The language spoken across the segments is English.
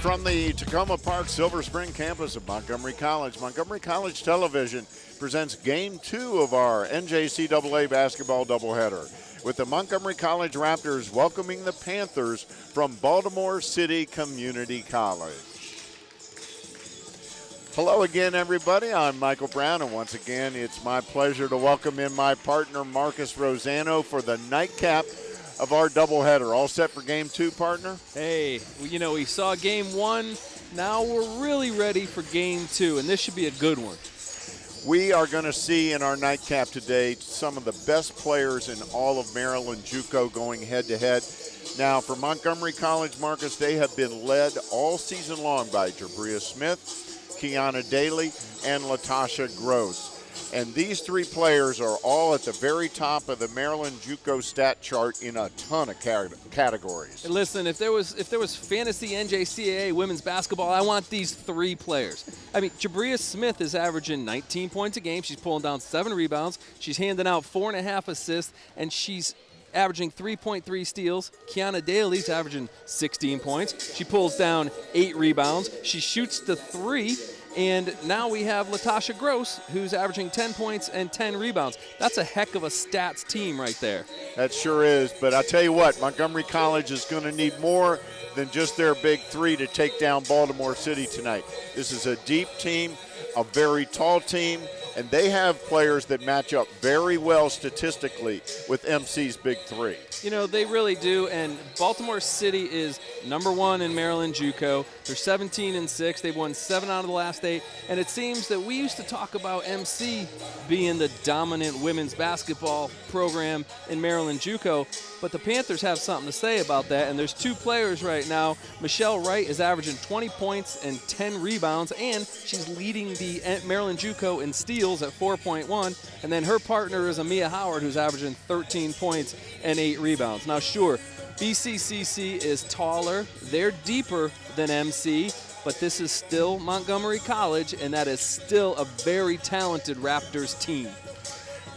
From the Takoma Park Silver Spring campus of Montgomery College, Montgomery College Television presents Game 2 of our NJCAA basketball doubleheader, with the Montgomery College Raptors welcoming the Panthers from Baltimore City Community College. Hello again, everybody. I'm Michael Brown, and once again, it's my pleasure to welcome in my partner, Marcus Rosano, for the nightcap of our doubleheader. All set for Game 2, partner? Hey, we saw Game 1. Now we're really ready for Game 2, and this should be a good one. We are going to see in our nightcap today some of the best players in all of Maryland JUCO going head-to-head. Now, for Montgomery College, Marcus, they have been led all season long by Jabria Smith, Kiana Daly, and Latasha Gross. And these three players are all at the very top of the Maryland JUCO stat chart in a ton of categories. And listen, if there was fantasy NJCAA women's basketball, I want these three players. I mean, Jabria Smith is averaging 19 points a game. She's pulling down 7 rebounds. She's handing out 4.5 assists, and she's averaging 3.3 steals. Kiana Daly's averaging 16 points. She pulls down 8 rebounds. She shoots the 3. And now we have Latasha Gross, who's averaging 10 points and 10 rebounds. That's a heck of a stats team right there. That sure is. But I'll tell you what, Montgomery College is going to need more than just their big three to take down Baltimore City tonight. This is a deep team, a very tall team, and they have players that match up very well statistically with MC's big three. You know, they really do, and Baltimore City is #1 in Maryland JUCO. They're 17-6. They've won 7 out of the last 8, and it seems that we used to talk about MC being the dominant women's basketball program in Maryland JUCO, but the Panthers have something to say about that, and there's 2 players right now. Michelle Wright is averaging 20 points and 10 rebounds, and she's leading the Maryland JUCO in steals at 4.1, and then her partner is Amia Howard, who's averaging 13 points and 8 rebounds. Now, sure, BCCC is taller. They're deeper than MC, but this is still Montgomery College, and that is still a very talented Raptors team.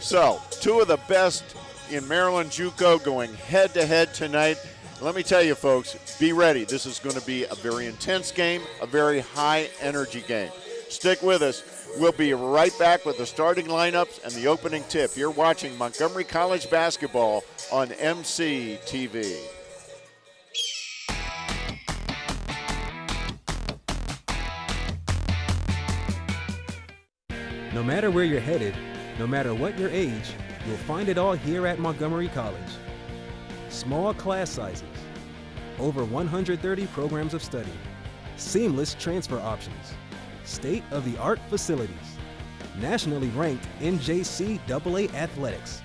So, 2 of the best in Maryland JUCO going head-to-head tonight. Let me tell you, folks, be ready. This is going to be a very intense game, a very high-energy game. Stick with us. We'll be right back with the starting lineups and the opening tip. You're watching Montgomery College basketball on MC TV. No matter where you're headed, no matter what your age, you'll find it all here at Montgomery College. Small class sizes, over 130 programs of study, seamless transfer options, state-of-the-art facilities, nationally ranked NJCAA athletics.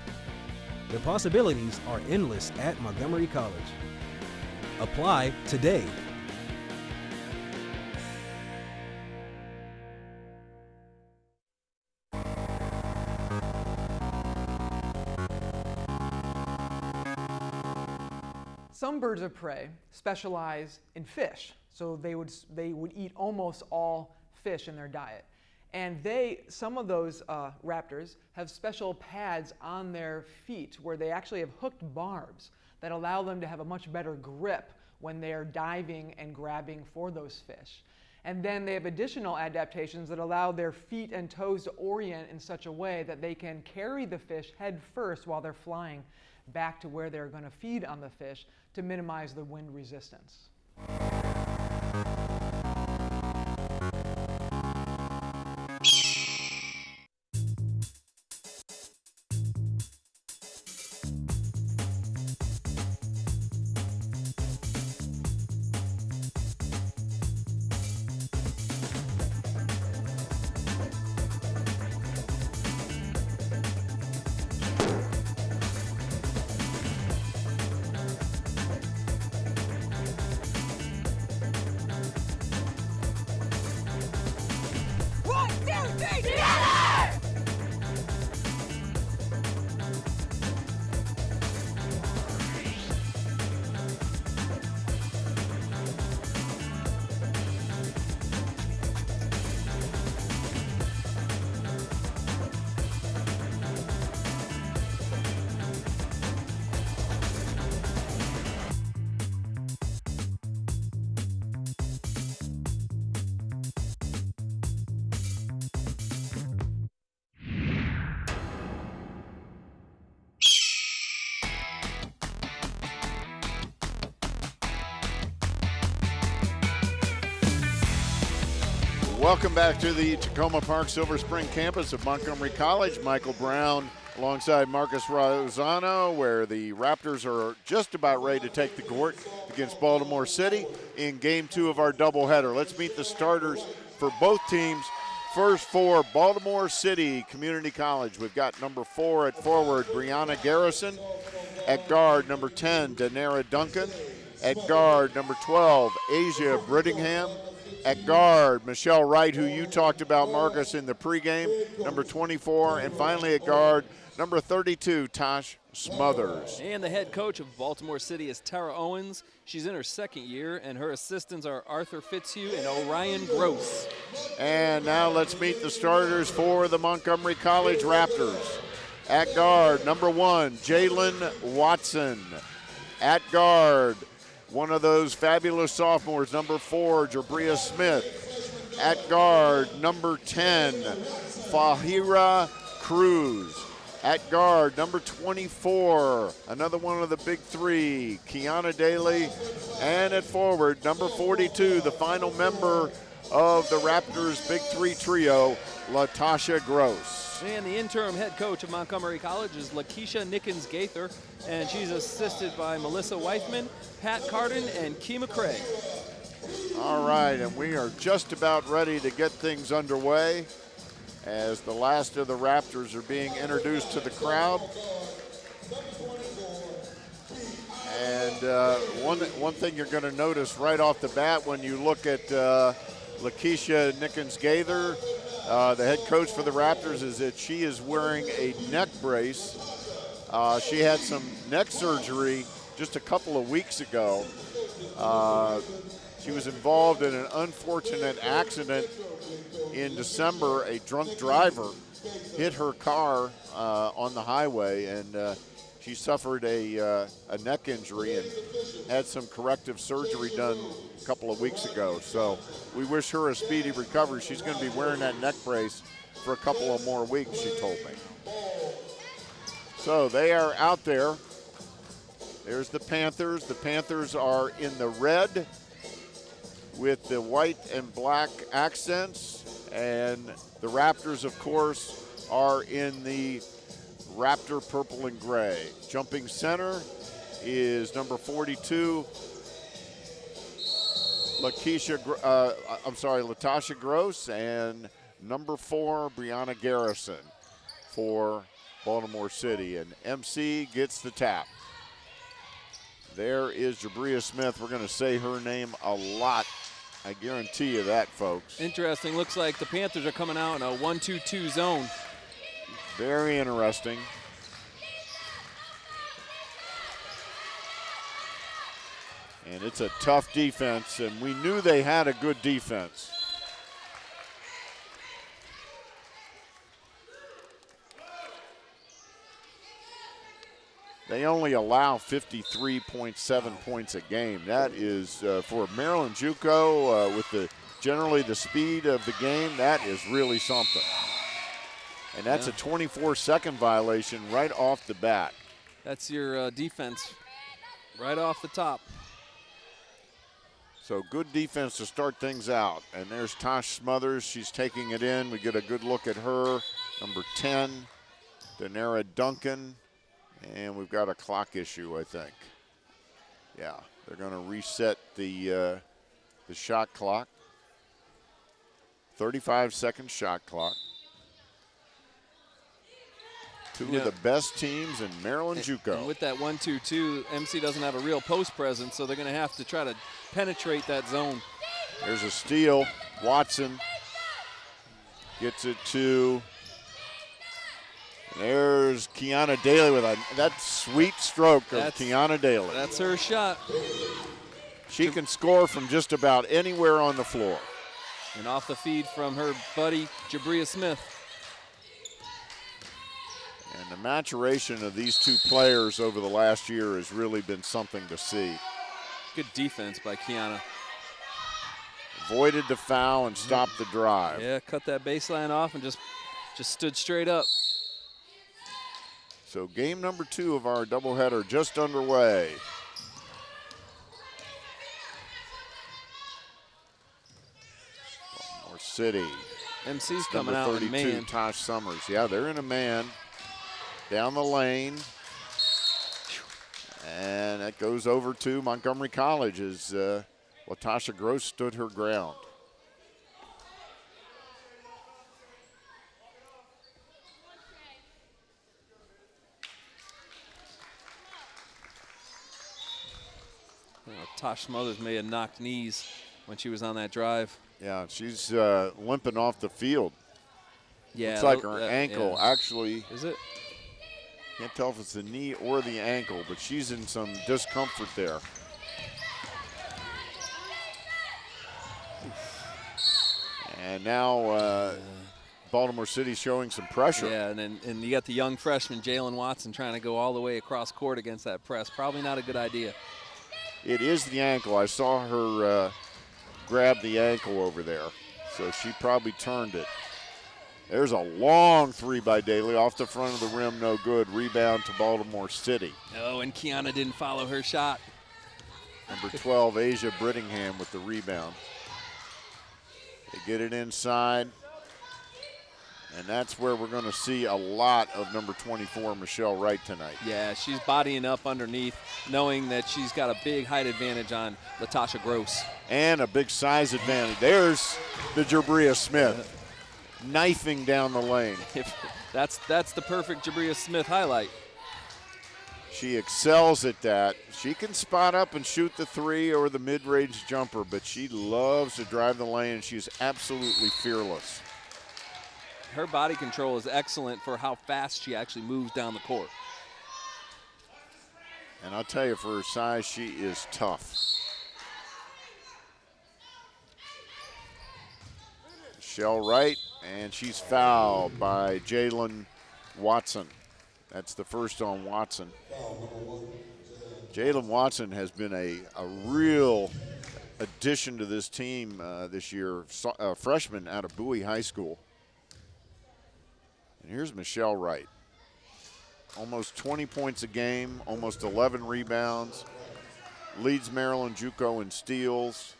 The possibilities are endless at Montgomery College. Apply today. Some birds of prey specialize in fish, so they would eat almost all fish in their diet. And some of those raptors have special pads on their feet where they actually have hooked barbs that allow them to have a much better grip when they're diving and grabbing for those fish. And then they have additional adaptations that allow their feet and toes to orient in such a way that they can carry the fish head first while they're flying back to where they're going to feed on the fish to minimize the wind resistance. Welcome back to the Takoma Park Silver Spring campus of Montgomery College. Michael Brown alongside Marcus Rosano, where the Raptors are just about ready to take the court against Baltimore City in Game 2 of our doubleheader. Let's meet the starters for both teams. First for Baltimore City Community College, we've got number 4 at forward, Brianna Garrison. At guard, number 10, Danara Duncan. At guard, number 12, Asia Brittingham. At guard, Michelle Wright, who you talked about, Marcus, in the pregame, number 24. And finally at guard, number 32, Tosh Smothers. And the head coach of Baltimore City is Tara Owens. She's in her second year, and her assistants are Arthur Fitzhugh and Orion Gross. And now let's meet the starters for the Montgomery College Raptors. At guard, number 1, Jalen Watson. At guard, one of those fabulous sophomores, number 4, Jabria Smith. At guard, number 10, Fahira Cruz. At guard, number 24, another one of the big 3, Kiana Daly. And at forward, number 42, the final member of the Raptors' big 3 trio, Latasha Gross. And the interim head coach of Montgomery College is Lakeisha Nickens-Gaither, and she's assisted by Melissa Weithman, Pat Carden, and Kima Craig. All right, and we are just about ready to get things underway as the last of the Raptors are being introduced to the crowd. And one thing you're going to notice right off the bat when you look at Lakeisha Nickens-Gaither, the head coach for the Raptors, is that she is wearing a neck brace. She had some neck surgery just a couple of weeks ago. She was involved in an unfortunate accident in December. A drunk driver hit her car on the highway, and she suffered a neck injury and had some corrective surgery done a couple of weeks ago. So we wish her a speedy recovery. She's going to be wearing that neck brace for a couple of more weeks, she told me. So they are out there. There's the Panthers. The Panthers are in the red with the white and black accents. And the Raptors, of course, are in the Raptor purple and gray. Jumping center is number 42, Latasha Gross, and number 4, Brianna Garrison for Baltimore City. And MC gets the tap. There is Jabria Smith. We're going to say her name a lot. I guarantee you that, folks. Interesting. Looks like the Panthers are coming out in a 1-2-2 zone. Very interesting. And it's a tough defense, and we knew they had a good defense. They only allow 53.7 points a game. That is, for Maryland JUCO, with generally the speed of the game, that is really something. And that's a 24-second violation right off the bat. That's your defense right off the top. So good defense to start things out. And there's Tosh Smothers. She's taking it in. We get a good look at her. Number 10, Danara Duncan. And we've got a clock issue, I think. Yeah, they're going to reset the shot clock. 35-second shot clock. Two of the best teams in Maryland JUCO. And with that 1-2-2, MC doesn't have a real post presence, so they're going to have to try to penetrate that zone. There's a steal. Watson gets it to. And there's Kiana Daly with that sweet stroke of Kiana Daly. That's her shot. She can score from just about anywhere on the floor. And off the feed from her buddy, Jabria Smith. And the maturation of these two players over the last year has really been something to see. Good defense by Kiana. Avoided the foul and stopped the drive. Yeah, cut that baseline off and just stood straight up. So game number 2 of our doubleheader just underway. Baltimore City. MC's Number coming out 32, in man. Tosh Summers. Yeah, they're in a man. Down the lane. And that goes over to Montgomery College as Latasha Gross stood her ground. Tosh Smothers may have knocked knees when she was on that drive. Yeah, she's limping off the field. Yeah, looks like her ankle yeah. actually. Is it? Can't tell if it's the knee or the ankle, but she's in some discomfort there. And now Baltimore City showing some pressure. Yeah, and you got the young freshman Jalen Watson trying to go all the way across court against that press. Probably not a good idea. It is the ankle. I saw her grab the ankle over there, so she probably turned it. There's a long three by Daly off the front of the rim, no good. Rebound to Baltimore City. Oh, and Kiana didn't follow her shot. Number 12, Asia Brittingham with the rebound. They get it inside, and that's where we're going to see a lot of number 24, Michelle Wright, tonight. Yeah, she's bodying up underneath, knowing that she's got a big height advantage on Latasha Gross. And a big size advantage. There's the Jabria Smith knifing down the lane. That's the perfect Jabria Smith highlight. She excels at that. She can spot up and shoot the three or the mid-range jumper, but she loves to drive the lane, and she's absolutely fearless. Her body control is excellent for how fast she actually moves down the court. And I'll tell you, for her size, she is tough. Michelle Wright, and she's fouled by Jalen Watson. That's the first on Watson. Jalen Watson has been a real addition to this team this year, a freshman out of Bowie High School. And here's Michelle Wright. Almost 20 points a game, almost 11 rebounds, leads Maryland JUCO in steals.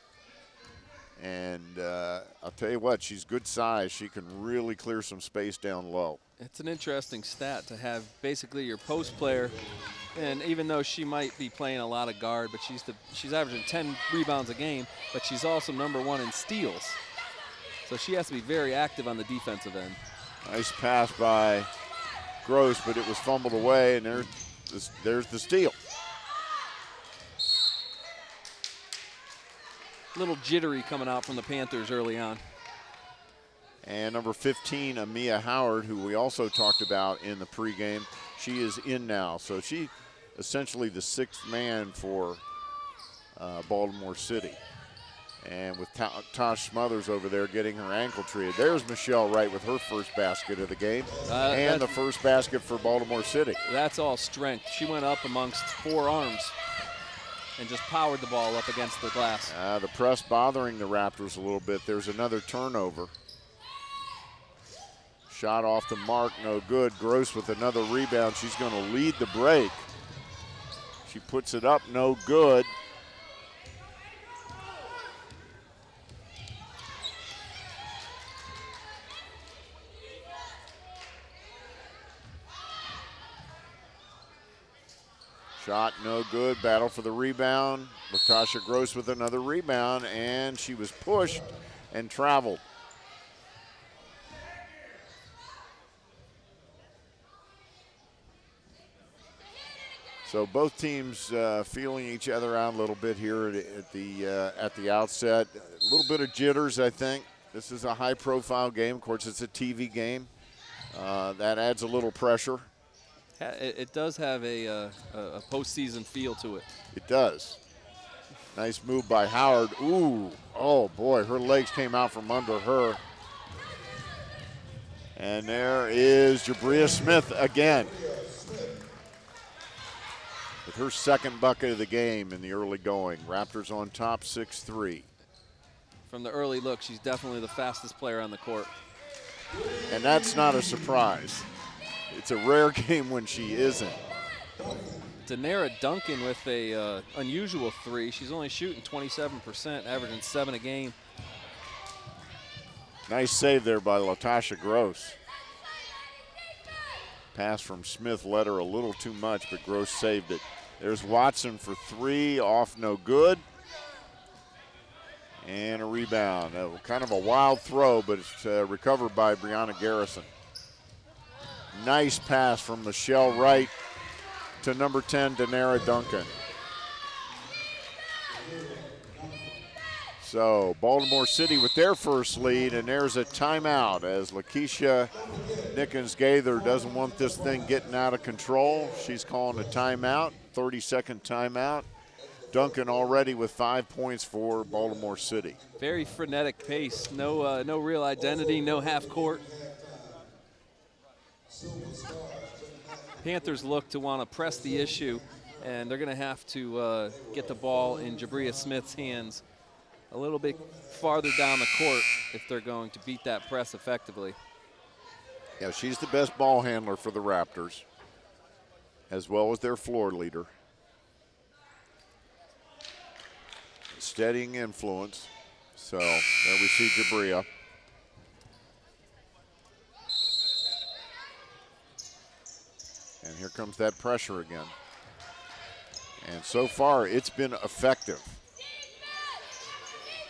And I'll tell you what, she's good size. She can really clear some space down low. It's an interesting stat to have basically your post player, and even though she might be playing a lot of guard, but she's averaging 10 rebounds a game, but she's also #1 in steals. So she has to be very active on the defensive end. Nice pass by Gross, but it was fumbled away, and there's the steal. Little jittery coming out from the Panthers early on. And number 15, Amia Howard, who we also talked about in the pregame, she is in now. So she essentially the sixth man for Baltimore City. And with Tosh Smothers over there getting her ankle treated. There's Michelle Wright with her first basket of the game and the first basket for Baltimore City. That's all strength. She went up amongst 4 arms and just powered the ball up against the glass. The press bothering the Raptors a little bit. There's another turnover. Shot off the mark, no good. Gross with another rebound. She's going to lead the break. She puts it up, no good. Shot no good, battle for the rebound. Latasha Gross with another rebound, and she was pushed and traveled. So both teams feeling each other out a little bit here at the outset. A little bit of jitters, I think. This is a high-profile game. Of course, it's a TV game. That adds a little pressure. It does have a postseason feel to it. It does. Nice move by Howard. Ooh, oh boy, her legs came out from under her. And there is Jabria Smith again with her second bucket of the game in the early going. Raptors on top 6-3. From the early look, she's definitely the fastest player on the court. And that's not a surprise. It's a rare game when she isn't. Danara Duncan with a unusual 3. She's only shooting 27%, averaging 7 a game. Nice save there by Latasha Gross. Pass from Smith led her a little too much, but Gross saved it. There's Watson for three, off no good. And a rebound. Kind of a wild throw, but it's recovered by Brianna Garrison. Nice pass from Michelle Wright to number 10, Danara Duncan. So Baltimore City with their first lead, and there's a timeout as Lakeisha Nickens-Gaither doesn't want this thing getting out of control. She's calling a timeout, 30-second timeout. Duncan already with 5 points for Baltimore City. Very frenetic pace, no real identity, no half court. Panthers look to want to press the issue, and they're going to have to get the ball in Jabria Smith's hands a little bit farther down the court if they're going to beat that press effectively. Yeah, she's the best ball handler for the Raptors, as well as their floor leader. Steadying influence. So there we see Jabria. And here comes that pressure again. And so far, it's been effective.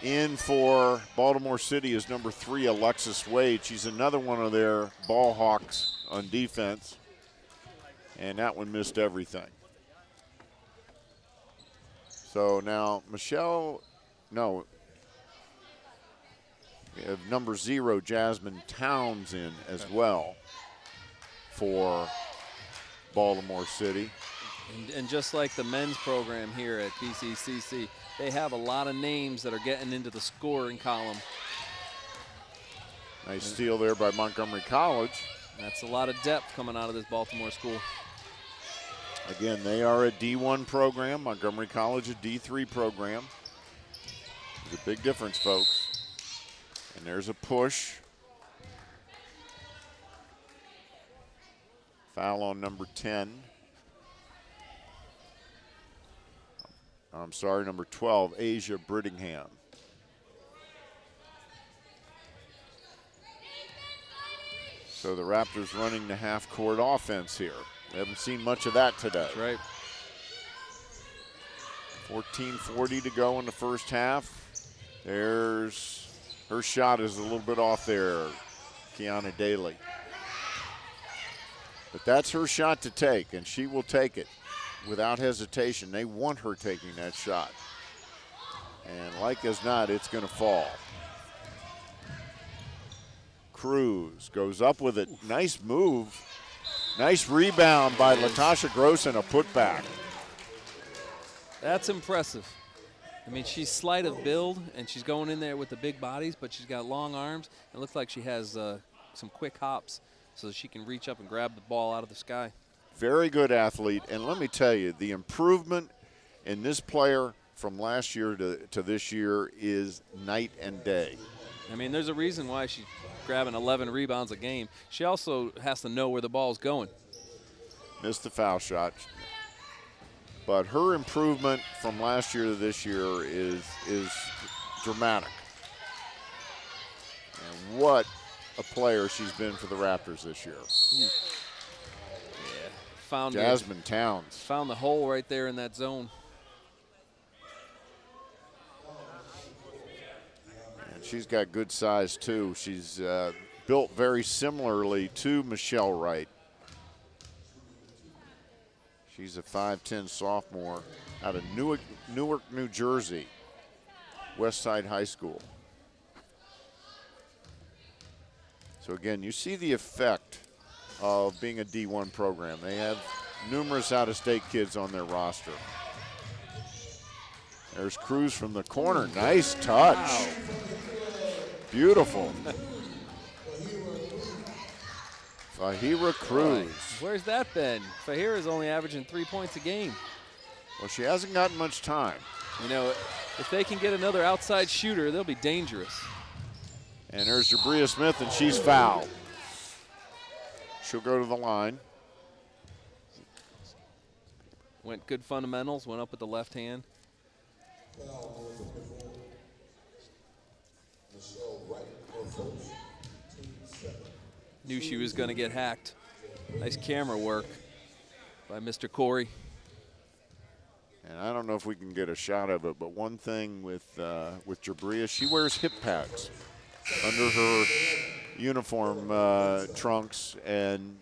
In for Baltimore City is number 3, Alexis Wade. She's another one of their ball hawks on defense. And that one missed everything. So now we have number 0, Jasmine Towns in as well for Baltimore City. And just like the men's program here at BCCC, they have a lot of names that are getting into the scoring column. Nice steal there by Montgomery College. That's a lot of depth coming out of this Baltimore school. Again, they are a D1 program. Montgomery College, a D3 program. There's a big difference, folks. And there's a push. Foul on number 10. I'm sorry, number 12, Asia Brittingham. So the Raptors running the half-court offense here. We haven't seen much of that today. That's right. 14:40 to go in the first half. There's her shot is a little bit off there, Kiana Daly. But that's her shot to take, and she will take it without hesitation. They want her taking that shot. And like as not, it's going to fall. Cruz goes up with it. Nice move. Nice rebound by Latasha Gross and a putback. That's impressive. I mean, she's slight of build, and she's going in there with the big bodies, but she's got long arms. It looks like she has some quick hops so that she can reach up and grab the ball out of the sky. Very good athlete, and let me tell you, the improvement in this player from last year to this year is night and day. I mean, there's a reason why she's grabbing 11 rebounds a game. She also has to know where the ball's going. Missed the foul shot. But her improvement from last year to this year is dramatic. And what a player she's been for the Raptors this year. Yeah, found Jasmine Towns. Found the hole right there in that zone. And she's got good size too. She's built very similarly to Michelle Wright. She's a 5'10" sophomore out of Newark, New Jersey, Westside High School. So again, you see the effect of being a D1 program. They have numerous out-of-state kids on their roster. There's Cruz from the corner. Nice touch. Wow. Beautiful. Fahira Cruz. Where's that been? Fahira's only averaging 3 points a game. Well, she hasn't gotten much time. You know, if they can get another outside shooter, they'll be dangerous. And there's Jabria Smith, and she's fouled. She'll go to the line. Went good fundamentals, went up with the left hand. Knew she was going to get hacked. Nice camera work by Mr. Corey. And I don't know if we can get a shot of it, but one thing with Jabria, she wears hip pads under her uniform trunks, and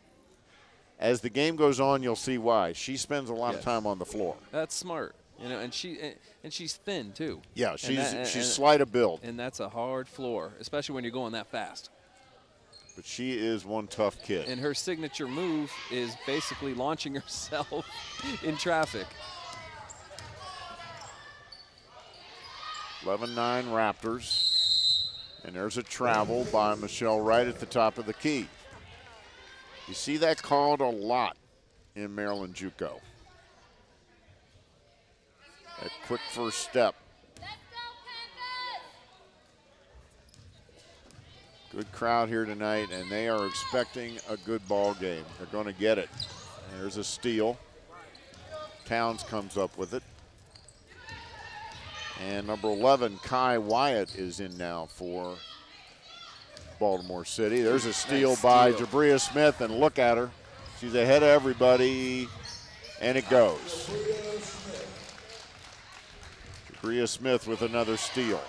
as the game goes on, you'll see why. She spends a lot of time on the floor. That's smart, you know, and she's thin too. Yeah, she's slight of build, and that's a hard floor, especially when you're going that fast. But she is one tough kid. And her signature move is basically launching herself in traffic. 11-9 Raptors. And there's a travel by Michelle right at the top of the key. You see that called a lot in Maryland JUCO. That quick first step. Good crowd here tonight, and they are expecting a good ball game. They're going to get it. There's a steal. Towns comes up with it. And number 11, Kai Wyatt, is in now for Baltimore City. There's a steal by Jabria Smith, and look at her. She's ahead of everybody, and it goes. Jabria Smith with another steal.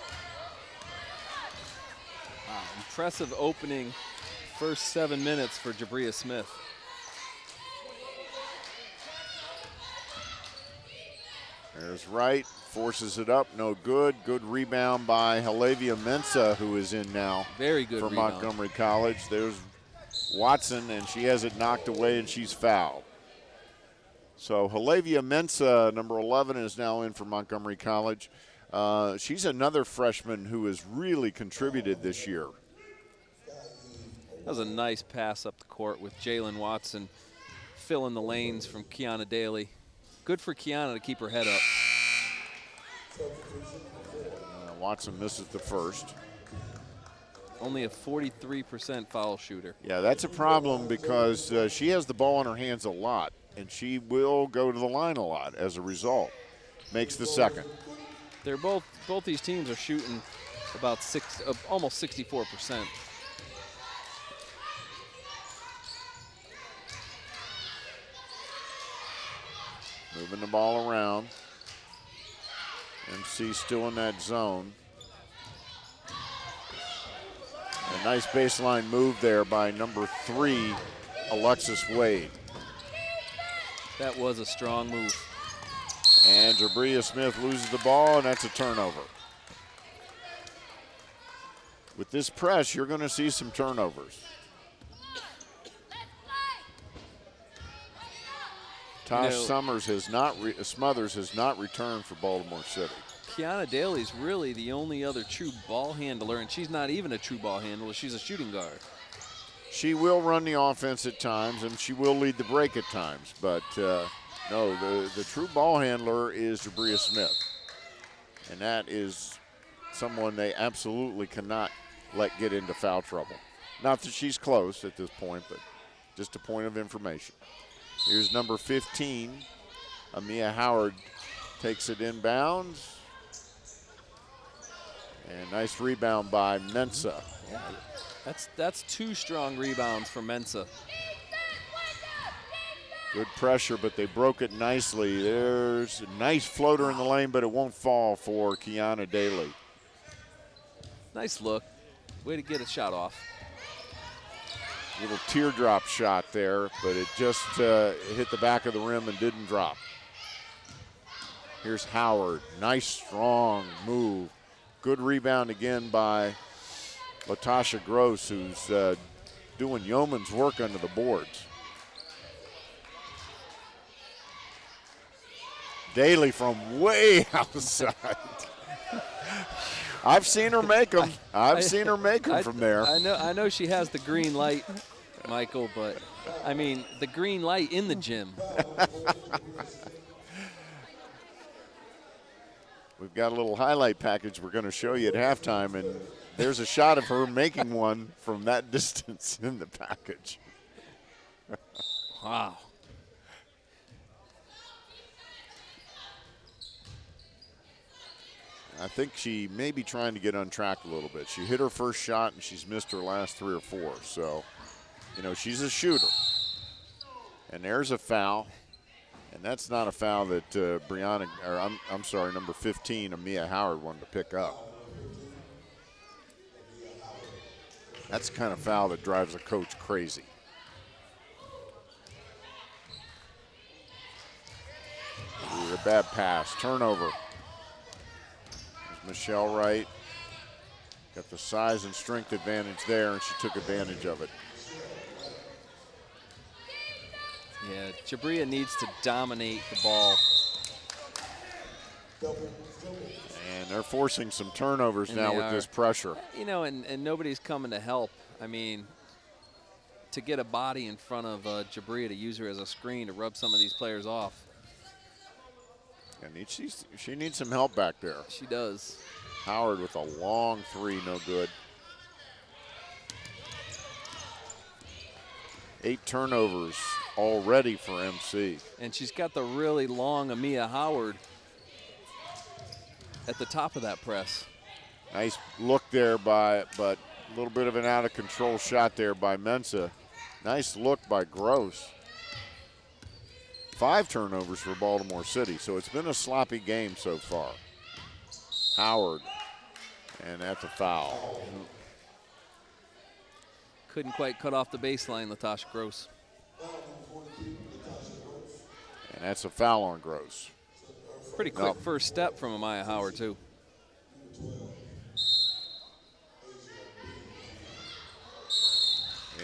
Impressive opening first 7 minutes for Jabria Smith. There's Wright, forces it up, no good. Good rebound by Halavia Mensah, who is in now. Very good for rebound. Montgomery College. There's Watson, and she has it knocked away, and she's fouled. So Halavia Mensah, number 11, is now in for Montgomery College. She's another freshman who has really contributed this year. That was a nice pass up the court with Jalen Watson filling the lanes from Kiana Daly. Good for Kiana to keep her head up. Watson misses the first. Only a 43% foul shooter. Yeah, that's a problem because she has the ball in her hands a lot, and she will go to the line a lot as a result. Makes the second. They're both these teams are shooting about almost 64%. Moving the ball around. MC still in that zone. A nice baseline move there by number 3, Alexis Wade. That was a strong move. And Jabria Smith loses the ball, and that's a turnover. With this press, you're going to see some turnovers. Tosh Smothers has not returned for Baltimore City. Kiana Daly's really the only other true ball handler, and she's not even a true ball handler. She's a shooting guard. She will run the offense at times, and she will lead the break at times. But, no, the true ball handler is Jabria Smith. And that is someone they absolutely cannot let get into foul trouble. Not that she's close at this point, but just a point of information. Here's number 15, Amia Howard takes it inbounds. And nice rebound by Mensah. Yeah, that's 2 strong rebounds for Mensah. Good pressure, but they broke it nicely. There's a nice floater in the lane, but it won't fall for Kiana Daly. Nice look. Way to get a shot off. Little teardrop shot there, but it just hit the back of the rim and didn't drop. Here's Howard. Nice, strong move. Good rebound again by Latasha Gross, who's doing yeoman's work under the boards. Daly from way outside. I've seen her make them. I've seen her make them from there. I know she has the green light, Michael, but I mean the green light in the gym. We've got a little highlight package we're going to show you at halftime, and there's a shot of her making one from that distance in the package. Wow. I think she may be trying to get on track a little bit. She hit her first shot, and she's missed her last 3 or 4. So, you know, she's a shooter. And there's a foul. And that's not a foul that Brianna, or I'm sorry, number 15, Amia Howard wanted to pick up. That's the kind of foul that drives a coach crazy. Ooh, a bad pass, turnover. There's Michelle Wright. Got the size and strength advantage there, and she took advantage of it. Yeah, Jabria needs to dominate the ball. And they're forcing some turnovers And now they with are. this pressure. You know, and nobody's coming to help. I mean, to get a body in front of Jabria to use her as a screen to rub some of these players off. And she needs some help back there. She does. Howard with a long 3, no good. 8 turnovers already for MC. And she's got the really long Amia Howard at the top of that press. Nice look there but a little bit of an out of control shot there by Mensah. Nice look by Gross. 5 turnovers for Baltimore City, so it's been a sloppy game so far. Howard, and that's a foul. Couldn't quite cut off the baseline, Latasha Gross. And that's a foul on Gross. Pretty quick first step from Amaya Howard, too.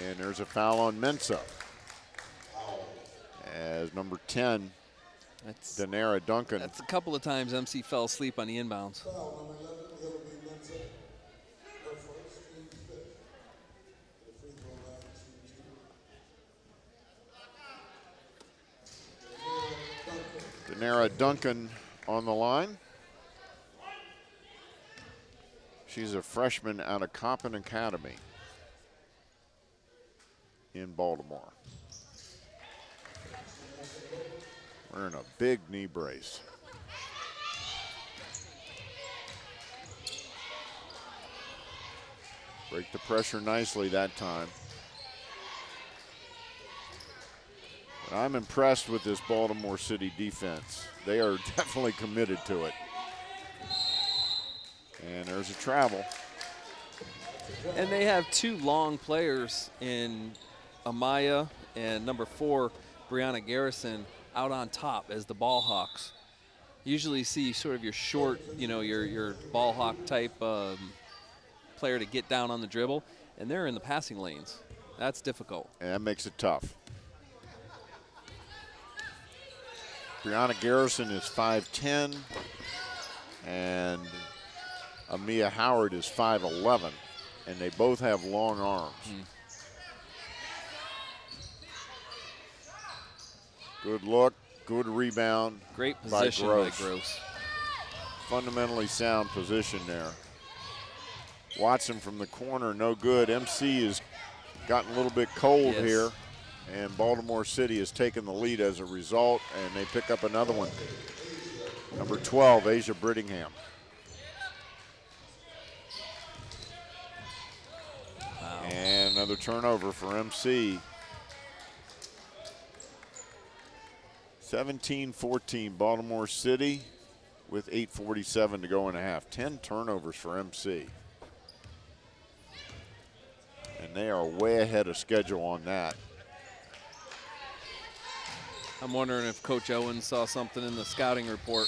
And there's a foul on Mensah. As number 10, Danara Duncan. That's a couple of times MC fell asleep on the inbounds. Danara Duncan on the line. She's a freshman out of Coppin Academy in Baltimore. Wearing a big knee brace. Break the pressure nicely that time. But I'm impressed with this Baltimore City defense. They are definitely committed to it. And there's a travel. And they have 2 long players in Amaya and number 4, Brianna Garrison, out on top as the ball hawks. Usually see sort of your short, you know, your ball hawk type player to get down on the dribble, and they're in the passing lanes. That's difficult. And that makes it tough. Brianna Garrison is 5'10", and Amia Howard is 5'11", and they both have long arms. Good look, good rebound. Great position by Gross. Fundamentally sound position there. Watson from the corner, no good. MC has gotten a little bit cold here, and Baltimore City has taken the lead as a result, and they pick up another one. Number 12, Asia Brittingham. Wow. And another turnover for MC. 17-14 Baltimore City with 8:47 to go in a half. 10 turnovers for MC. And they are way ahead of schedule on that. I'm wondering if Coach Owens saw something in the scouting report.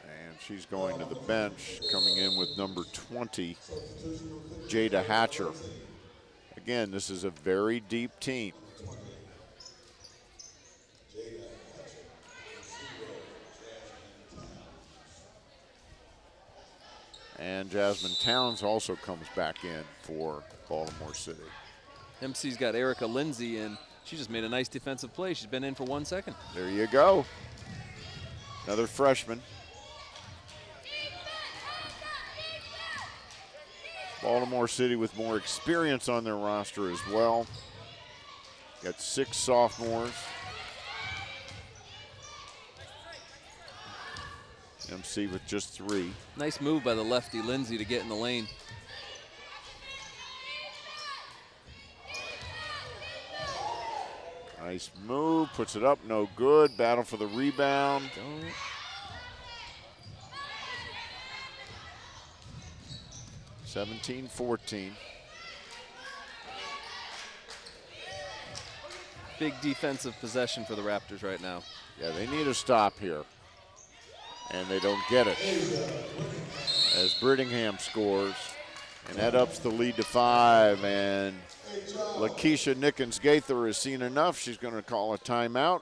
And she's going to the bench, coming in with number 20, Jada Hatcher. Again, this is a very deep team. And Jasmine Towns also comes back in for Baltimore City. MC's got Erica Lindsay, and she just made a nice defensive play. She's been in for 1 second. There you go. Another freshman. Baltimore City with more experience on their roster as well. Got 6 sophomores. MC with just 3. Nice move by the lefty Lindsay to get in the lane. Nice move, puts it up, no good. Battle for the rebound. Don't. 17-14. Big defensive possession for the Raptors right now. Yeah, they need a stop here. And they don't get it. As Brittingham scores. And that ups the lead to 5. And Lakeisha Nickens-Gaither has seen enough. She's going to call a timeout.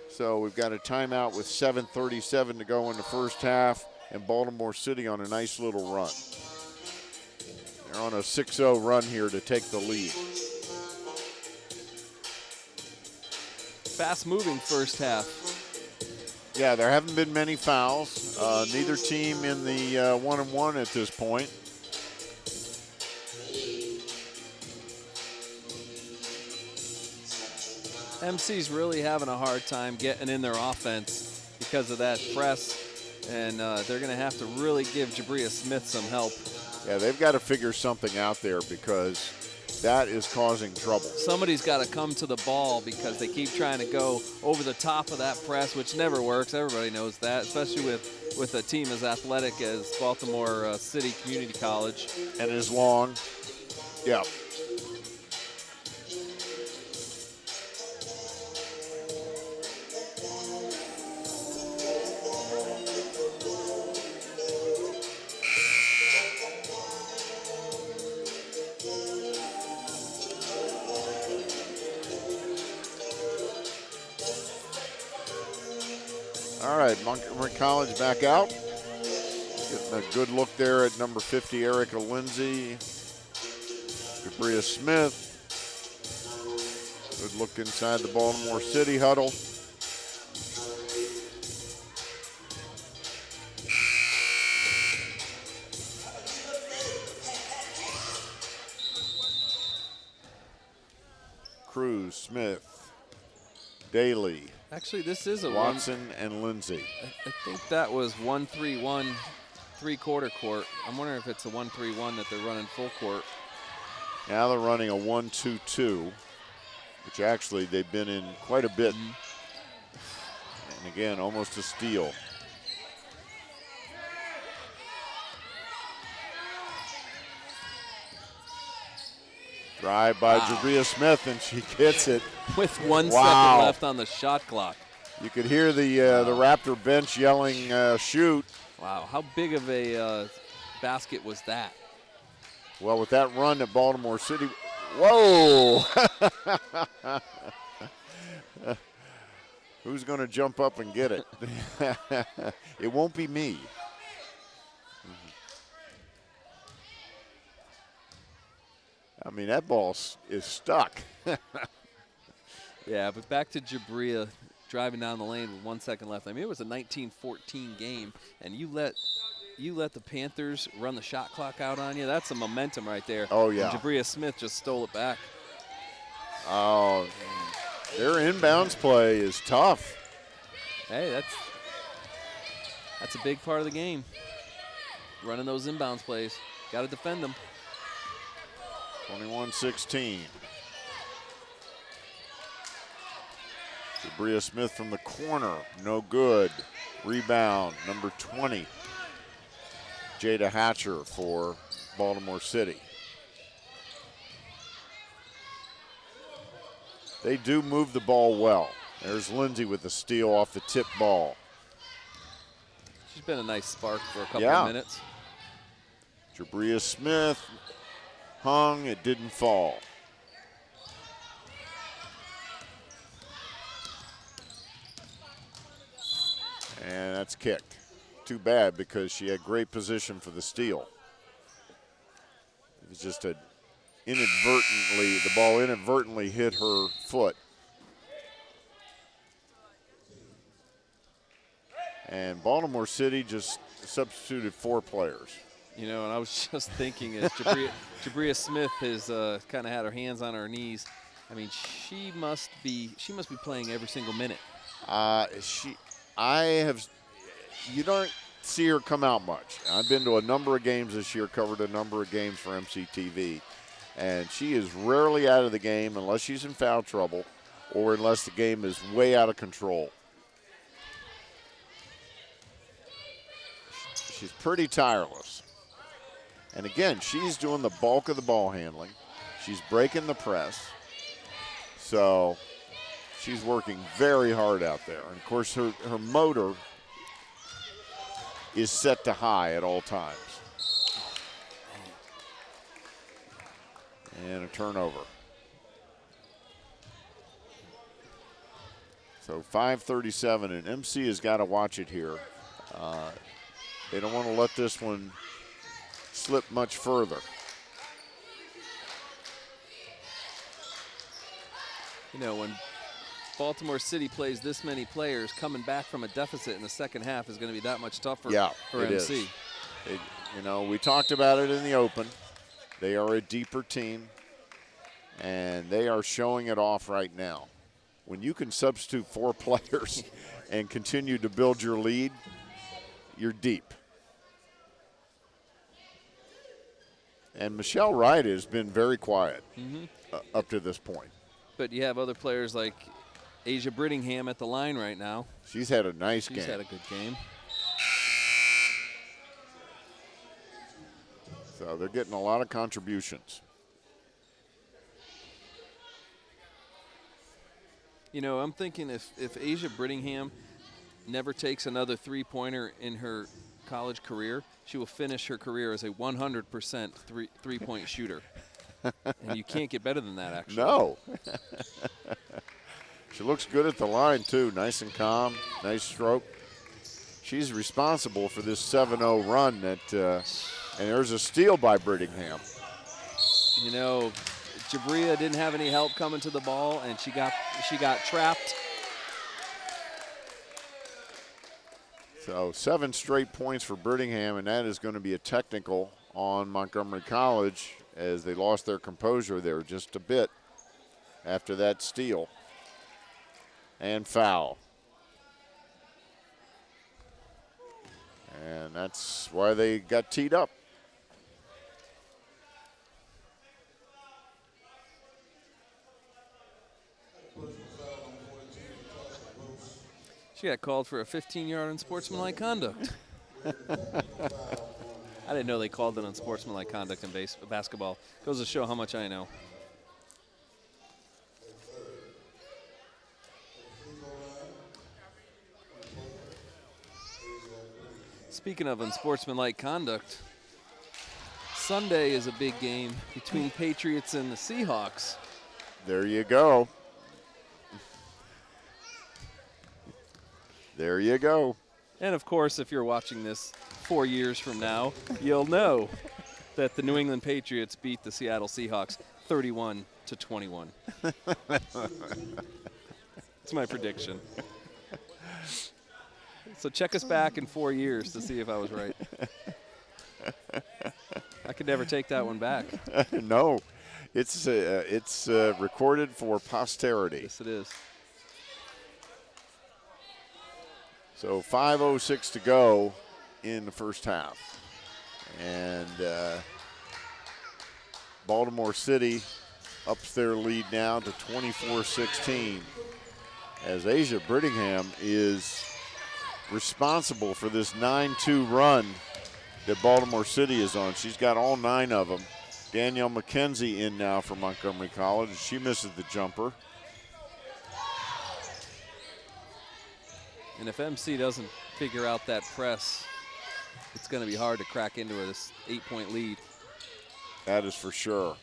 So we've got a timeout with 7:37 to go in the first half. And Baltimore City on a nice little run. They're on a 6-0 run here to take the lead. Fast-moving first half. Yeah, there haven't been many fouls. Neither team in the 1-and-1 at this point. MC's really having a hard time getting in their offense because of that press, and they're going to have to really give Jabria Smith some help. Yeah, they've got to figure something out there because that is causing trouble. Somebody's got to come to the ball because they keep trying to go over the top of that press, which never works. Everybody knows that, especially with a team as athletic as Baltimore City Community College. And as long. Yeah. All right, Montgomery College back out. Getting a good look there at number 50, Erica Lindsay. Jabria Smith. Good look inside the Baltimore City huddle. Cruz, Smith, Daly. Actually, this is a Watson and Lindsay. I think that was 1-3-1, three-quarter court. I'm wondering if it's a 1-3-1 that they're running full court. Now they're running a 1-2-2, which actually they've been in quite a bit. And again, almost a steal. Drive by Jabria Smith, and she gets it. With 1 second left on the shot clock. You could hear the Raptor bench yelling, shoot. Wow, how big of a basket was that? Well, with that run at Baltimore City, whoa! Who's going to jump up and get it? It won't be me. I mean, that ball is stuck. Yeah, but back to Jabria driving down the lane with 1 second left. I mean, it was a 19-14 game, and you let the Panthers run the shot clock out on you. That's some momentum right there. Oh, yeah. And Jabria Smith just stole it back. Oh, their inbounds play is tough. Hey, that's a big part of the game. Running those inbounds plays. Got to defend them. 21-16. Jabria Smith from the corner, no good. Rebound, number 20. Jada Hatcher for Baltimore City. They do move the ball well. There's Lindsay with the steal off the tip ball. She's been a nice spark for a couple of minutes. Jabria Smith hung, it didn't fall. And that's kicked. Too bad because she had great position for the steal. It was just the ball inadvertently hit her foot. And Baltimore City just substituted 4 players. You know, and I was just thinking as Jabria Smith has kind of had her hands on her knees. I mean, she must be playing every single minute. you don't see her come out much. I've been to a number of games this year, covered a number of games for MCTV, and she is rarely out of the game unless she's in foul trouble or unless the game is way out of control. She's pretty tireless. And again, she's doing the bulk of the ball handling. She's breaking the press. So she's working very hard out there. And of course, her motor is set to high at all times. And a turnover. So 5:37, and MC has got to watch it here. They don't want to let this one slip much further. You know, when Baltimore City plays this many players, coming back from a deficit in the second half is going to be that much tougher for MC. You know, we talked about it in the open. They are a deeper team, and they are showing it off right now. When you can substitute 4 players and continue to build your lead, you're deep. And Michelle Wright has been very quiet up to this point. But you have other players like Asia Brittingham at the line right now. She's had a nice game. She's had a good game. So they're getting a lot of contributions. You know, I'm thinking if Asia Brittingham never takes another three-pointer in her college career, she will finish her career as a 100% three-point shooter. And you can't get better than that, actually. No. She looks good at the line, too. Nice and calm, nice stroke. She's responsible for this 7-0 run and there's a steal by Brittingham. You know, Jabria didn't have any help coming to the ball, and she got trapped. So 7 straight points for Brittingham, and that is going to be a technical on Montgomery College as they lost their composure there just a bit after that steal. And foul. And that's why they got teed up. She got called for a 15-yard unsportsmanlike conduct. I didn't know they called it unsportsmanlike conduct in basketball. Goes to show how much I know. Speaking of unsportsmanlike conduct, Sunday is a big game between Patriots and the Seahawks. There you go. There you go. And of course, if you're watching this 4 years from now, you'll know that the New England Patriots beat the Seattle Seahawks 31-21. It's my prediction. So check us back in 4 years to see if I was right. I could never take that one back. No, it's recorded for posterity. Yes, it is. So 5:06 to go in the first half. And Baltimore City ups their lead now to 24-16 as Asia Brittingham is responsible for this 9-2 run that Baltimore City is on. She's got all 9 of them. Danielle McKenzie in now for Montgomery College. She misses the jumper. And if MC doesn't figure out that press, it's going to be hard to crack into this 8-point lead. That is for sure.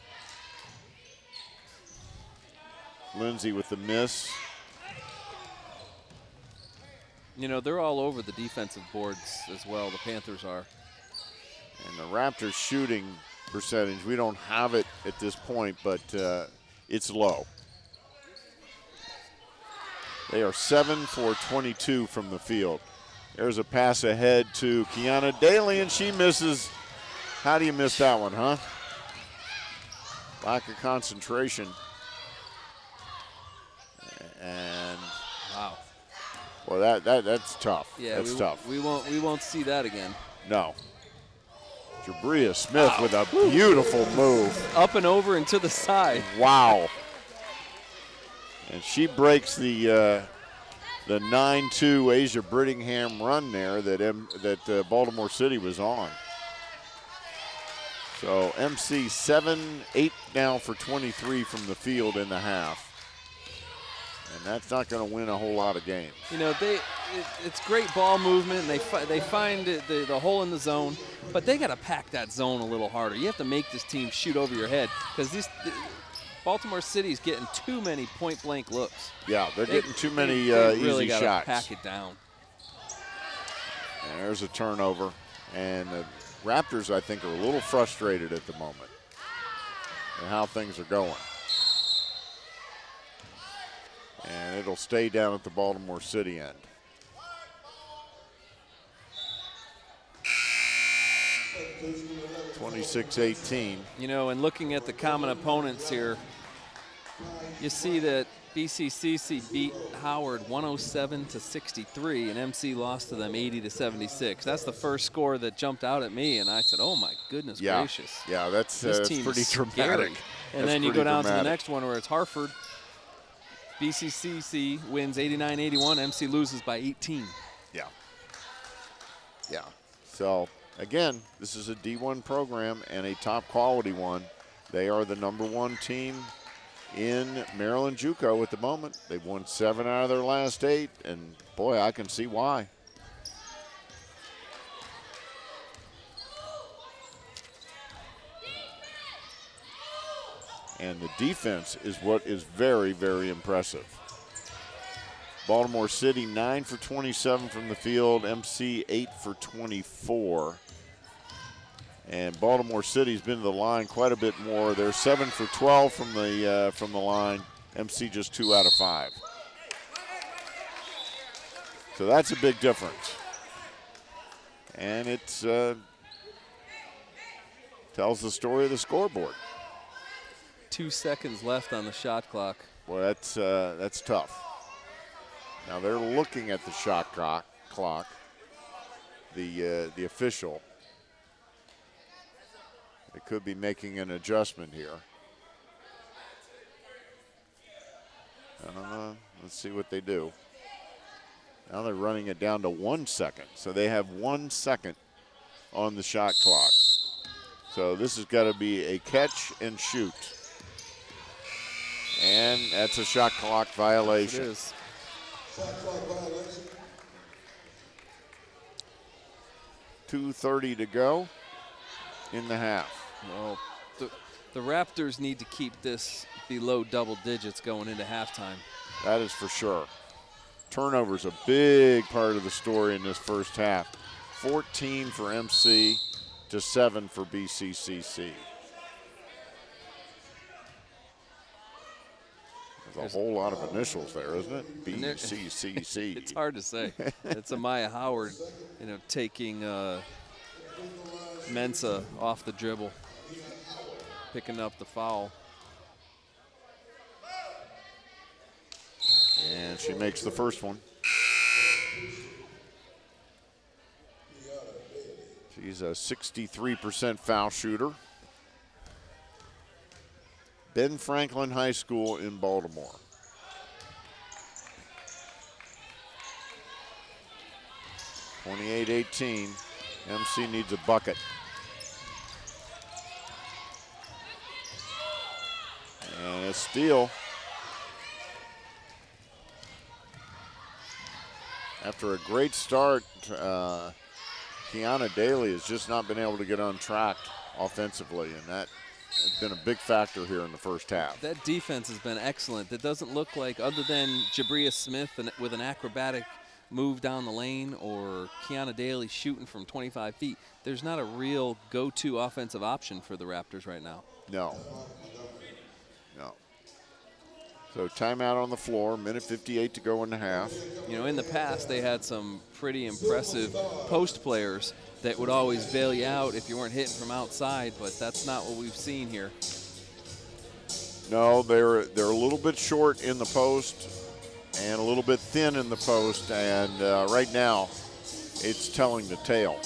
Lindsay with the miss. You know, they're all over the defensive boards as well. The Panthers are. And the Raptors shooting percentage, we don't have it at this point, but it's low. They are 7 for 22 from the field. There's a pass ahead to Kiana Daly, and she misses. How do you miss that one, huh? Lack of concentration. And wow. Well, that's tough. Yeah, that's tough. We won't see that again. No. Jabria Smith with a beautiful move. Up and over and to the side. Wow. And she breaks the 9-2 Asia Brittingham run there that Baltimore City was on. So MC 7-8 now for 23 from the field in the half. And that's not going to win a whole lot of games. You know, it's great ball movement, and they find the hole in the zone, but they got to pack that zone a little harder. You have to make this team shoot over your head because Baltimore City's getting too many point-blank looks. Yeah, they're getting too many really easy gotta shots. Pack it down. And there's a turnover, and the Raptors, I think, are a little frustrated at the moment and how things are going. And it'll stay down at the Baltimore City end. (26-18). You know, and looking at the common opponents here, you see that BCCC beat Howard 107-63, and MC lost to them 80-76. That's the first score that jumped out at me, and I said, "Oh my goodness gracious!" Yeah, that's team pretty is dramatic. scary. And then you go down to the next one where it's Hartford. BCCC wins 89-81. MC loses by 18. Yeah. Yeah. So, again, this is a D1 program and a top quality one. They are the #1 team in Maryland JUCO at the moment. They've won 7 out of their last 8, and boy, I can see why. And the defense is what is very, very impressive. Baltimore City 9 for 27 from the field, MC 8 for 24. And Baltimore City's been to the line quite a bit more. They're 7 for 12 from the line. MC just 2 out of 5. So that's a big difference. And it tells the story of the scoreboard. 2 seconds left on the shot clock. Well, that's tough. Now they're looking at the shot clock. The official. They could be making an adjustment here. Let's see what they do. Now they're running it down to 1 second. So they have 1 second on the shot clock. So this has got to be a catch and shoot. And that's a shot clock violation. It is. 2:30 to go in the half. Well, the Raptors need to keep this below double digits going into halftime. That is for sure. Turnover's a big part of the story in this first half. 14 for MC to 7 for BCCC. There's a whole lot of initials there, isn't it? BCCC. It's hard to say. It's Amaya Howard, taking Mensa off the dribble, picking up the foul. And she makes the first one. She's a 63% foul shooter. Ben Franklin High School in Baltimore. (28-18). MC needs a bucket. And a steal. After a great start, Kiana Daly has just not been able to get on track offensively, and that has been a big factor here in the first half. That defense has been excellent. That doesn't look like, other than Jabria Smith with an acrobatic move down the lane or Kiana Daly shooting from 25 feet, there's not a real go-to offensive option for the Raptors right now. No. So timeout on the floor, minute 58 to go in the half. In the past, they had some pretty impressive post players that would always bail you out if you weren't hitting from outside, but that's not what we've seen here. No, they're a little bit short in the post. and a little bit thin in the post, and right now it's telling the tale.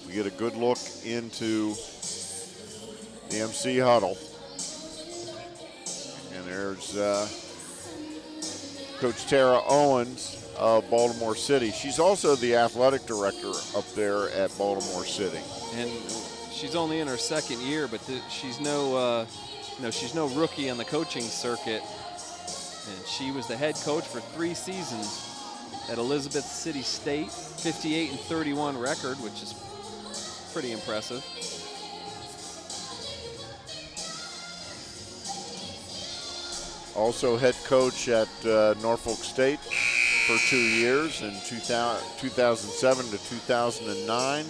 We get a good look into the MC huddle, and there's Coach Tara Owens of Baltimore City. She's also the athletic director up there at Baltimore City. And she's only in her second year, but she's no rookie on the coaching circuit. And she was the head coach for 3 seasons at Elizabeth City State, 58-31 record, which is pretty impressive. Also head coach at Norfolk State for 2 years, in 2007 to 2009.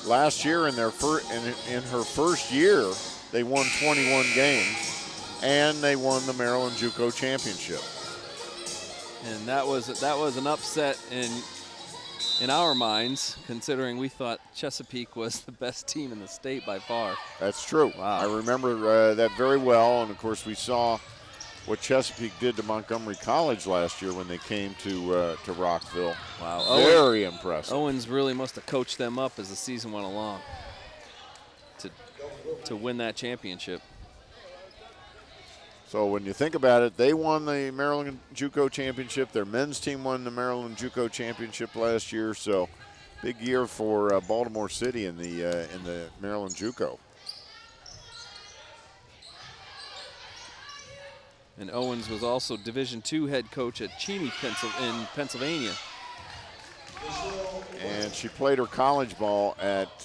Last year, in her first year, they won 21 games, and they won the Maryland JUCO Championship. And that was an upset in our minds, considering we thought Chesapeake was the best team in the state by far. That's true. Wow. I remember that very well, and of course we saw what Chesapeake did to Montgomery College last year when they came to Rockville. Wow. Very impressive. Owens really must have coached them up as the season went along to win that championship. So when you think about it, they won the Maryland JUCO Championship. Their men's team won the Maryland JUCO Championship last year. So big year for Baltimore City in the Maryland JUCO. And Owens was also Division II head coach at Cheney in Pennsylvania. And she played her college ball at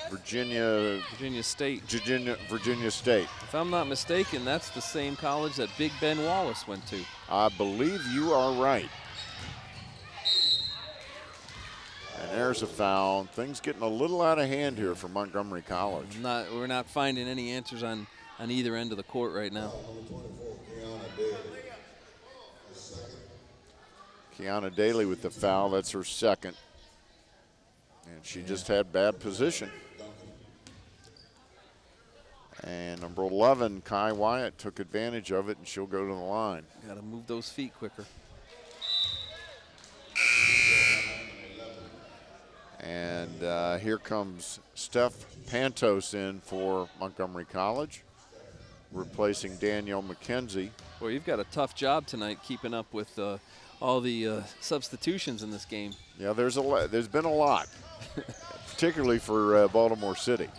Virginia State. If I'm not mistaken, that's the same college that Big Ben Wallace went to. I believe you are right. And there's a foul. Things getting a little out of hand here for Montgomery College. We're not finding any answers on either end of the court right now. Kiana Daly with the foul. That's her second. And she just had bad position. And number 11, Kai Wyatt, took advantage of it, and she'll go to the line. Got to move those feet quicker. And here comes Steph Pantos in for Montgomery College, replacing Danielle McKenzie. Well, you've got a tough job tonight keeping up with all the substitutions in this game. Yeah, there's been a lot, particularly for Baltimore City.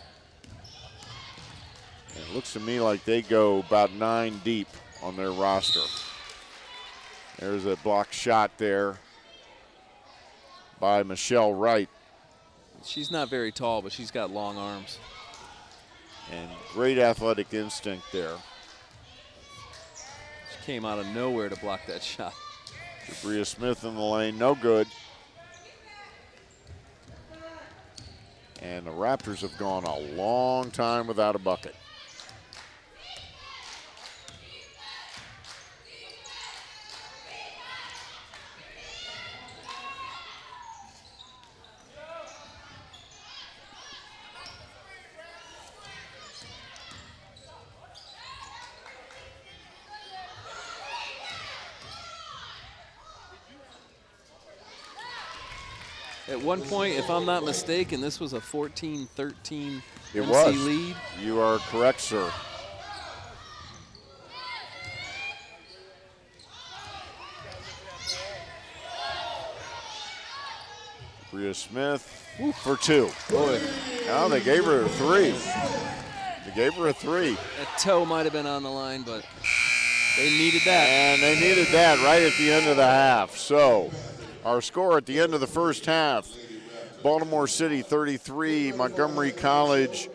And it looks to me like they go about 9 deep on their roster. There's a block shot there by Michelle Wright. She's not very tall, but she's got long arms. And great athletic instinct there. She came out of nowhere to block that shot. Jabria Smith in the lane, no good. And the Raptors have gone a long time without a bucket. At one point, if I'm not mistaken, this was a 14-13 It MC was. lead. You are correct, sir. Bria Smith for 2. Boy, Now they gave her a 3. They gave her a 3. that toe might have been on the line, but they needed that. And they needed that right at the end of the half. So our score at the end of the first half, Baltimore City 33, Montgomery College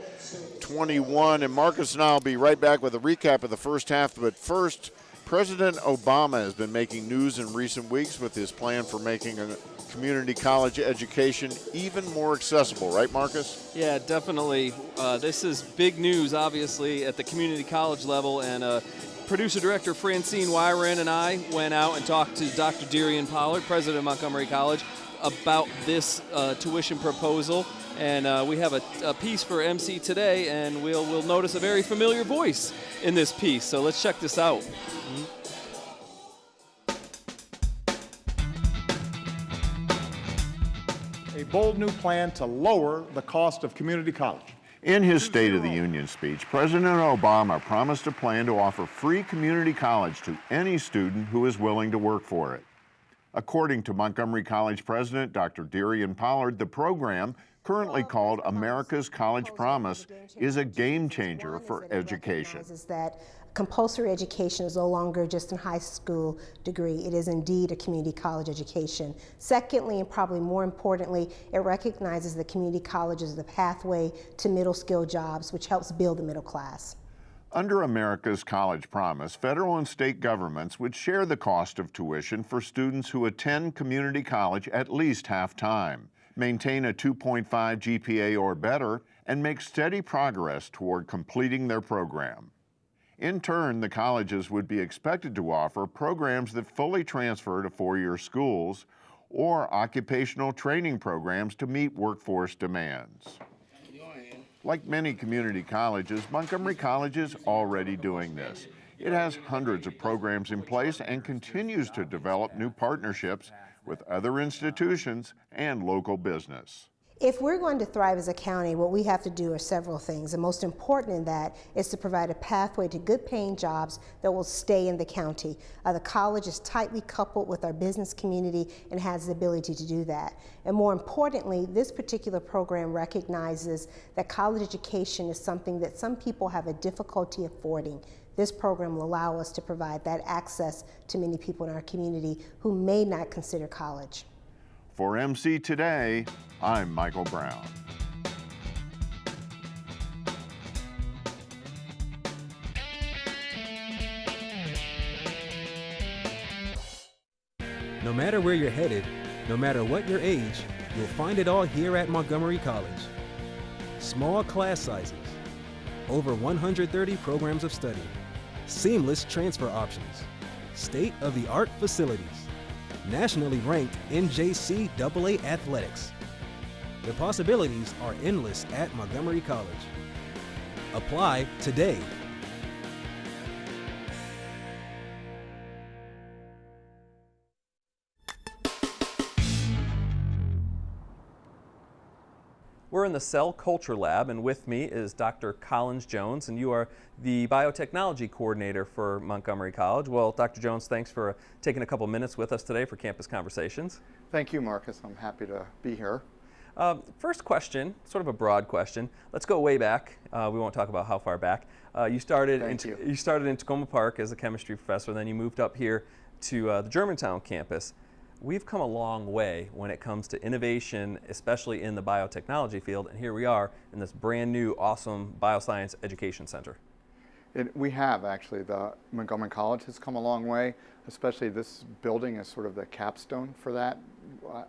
21. And Marcus and I will be right back with a recap of the first half. But first, President Obama has been making news in recent weeks with his plan for making a community college education even more accessible. Right, Marcus? Yeah, definitely. This is big news, obviously, at the community college level. And producer-director Francine Wyran and I went out and talked to Dr. Darian Pollard, president of Montgomery College, about this tuition proposal. And we have a piece for MC today, and we'll notice a very familiar voice in this piece. So let's check this out. A bold new plan to lower the cost of community college. In his State of the Union speech, President Obama promised a plan to offer free community college to any student who is willing to work for it. According to Montgomery College President Dr. Darian Pollard, the program, currently called America's College Promise, is a game changer for education. That compulsory education is no longer just a high school degree. It is indeed a community college education. Secondly, and probably more importantly, it recognizes that community college is the pathway to middle skill jobs, which helps build the middle class. Under America's College Promise, federal and state governments would share the cost of tuition for students who attend community college at least half-time, maintain a 2.5 GPA or better, and make steady progress toward completing their program. In turn, the colleges would be expected to offer programs that fully transfer to four-year schools or occupational training programs to meet workforce demands. Like many community colleges, Montgomery College is already doing this. It has hundreds of programs in place and continues to develop new partnerships with other institutions and local business. If we're going to thrive as a county, what we have to do are several things. The most important in that is to provide a pathway to good paying jobs that will stay in the county. The college is tightly coupled with our business community and has the ability to do that. And more importantly, this particular program recognizes that college education is something that some people have a difficulty affording. This program will allow us to provide that access to many people in our community who may not consider college. For MC Today, I'm Michael Brown. No matter where you're headed, no matter what your age, you'll find it all here at Montgomery College. Small class sizes, over 130 programs of study, seamless transfer options, state-of-the-art facilities, nationally ranked NJCAA athletics. The possibilities are endless at Montgomery College. Apply today. We're in the Cell Culture Lab, and with me is Dr. Collins Jones, and you are the Biotechnology Coordinator for Montgomery College. Well, Dr. Jones, thanks for taking a couple minutes with us today for Campus Conversations. Thank you, Marcus. I'm happy to be here. First question, sort of a broad question. Let's go way back. We won't talk about how far back. You started in Takoma Park as a chemistry professor, then you moved up here to the Germantown campus. We've come a long way when it comes to innovation, especially in the biotechnology field, and here we are in this brand new, awesome bioscience education center. We have, actually. The Montgomery College has come a long way, especially this building is sort of the capstone for that.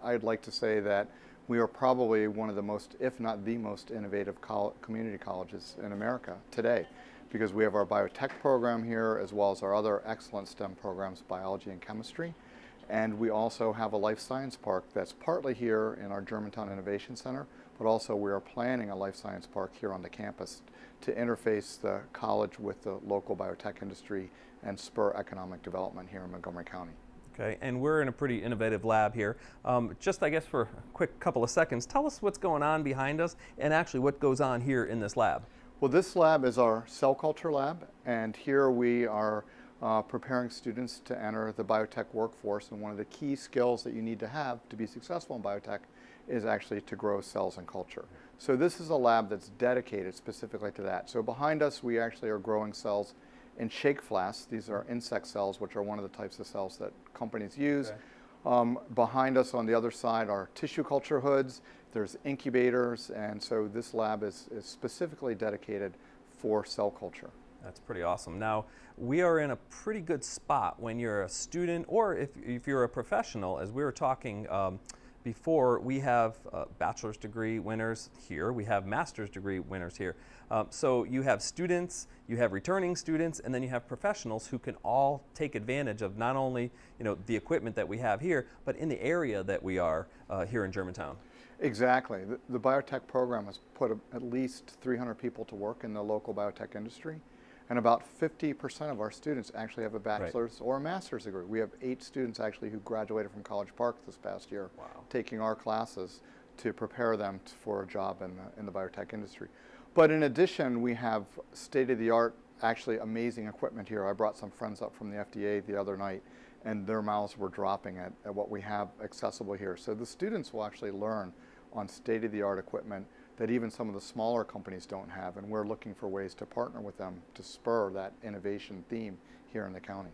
I'd like to say that we are probably one of the most, if not the most innovative community colleges in America today, because we have our biotech program here as well as our other excellent STEM programs, biology and chemistry. And we also have a life science park that's partly here in our Germantown Innovation Center, but also we are planning a life science park here on the campus to interface the college with the local biotech industry and spur economic development here in Montgomery County. Okay, and we're in a pretty innovative lab here. Just, I guess, for a quick couple of seconds, tell us what's going on behind us and actually what goes on here in this lab. Well, this lab is our cell culture lab, and here we are preparing students to enter the biotech workforce, and one of the key skills that you need to have to be successful in biotech is actually to grow cells and culture. So this is a lab that's dedicated specifically to that. So behind us we actually are growing cells in shake flasks. These are insect cells, which are one of the types of cells that companies use. Okay. Behind us on the other side are tissue culture hoods, there's incubators, and so this lab is specifically dedicated for cell culture. That's pretty awesome. Now, we are in a pretty good spot when you're a student or if you're a professional, as we were talking before, we have bachelor's degree winners here, we have master's degree winners here. So you have students, you have returning students, and then you have professionals who can all take advantage of not only the equipment that we have here, but in the area that we are here in Germantown. Exactly. The biotech program has put at least 300 people to work in the local biotech industry, and about 50% of our students actually have a bachelor's or a master's degree. We have 8 students actually who graduated from College Park this past year, taking our classes to prepare them for a job in the biotech industry. But in addition, we have state-of-the-art, actually amazing equipment here. I brought some friends up from the FDA the other night, and their mouths were dropping at what we have accessible here. So the students will actually learn on state-of-the-art equipment that even some of the smaller companies don't have, and we're looking for ways to partner with them to spur that innovation theme here in the county.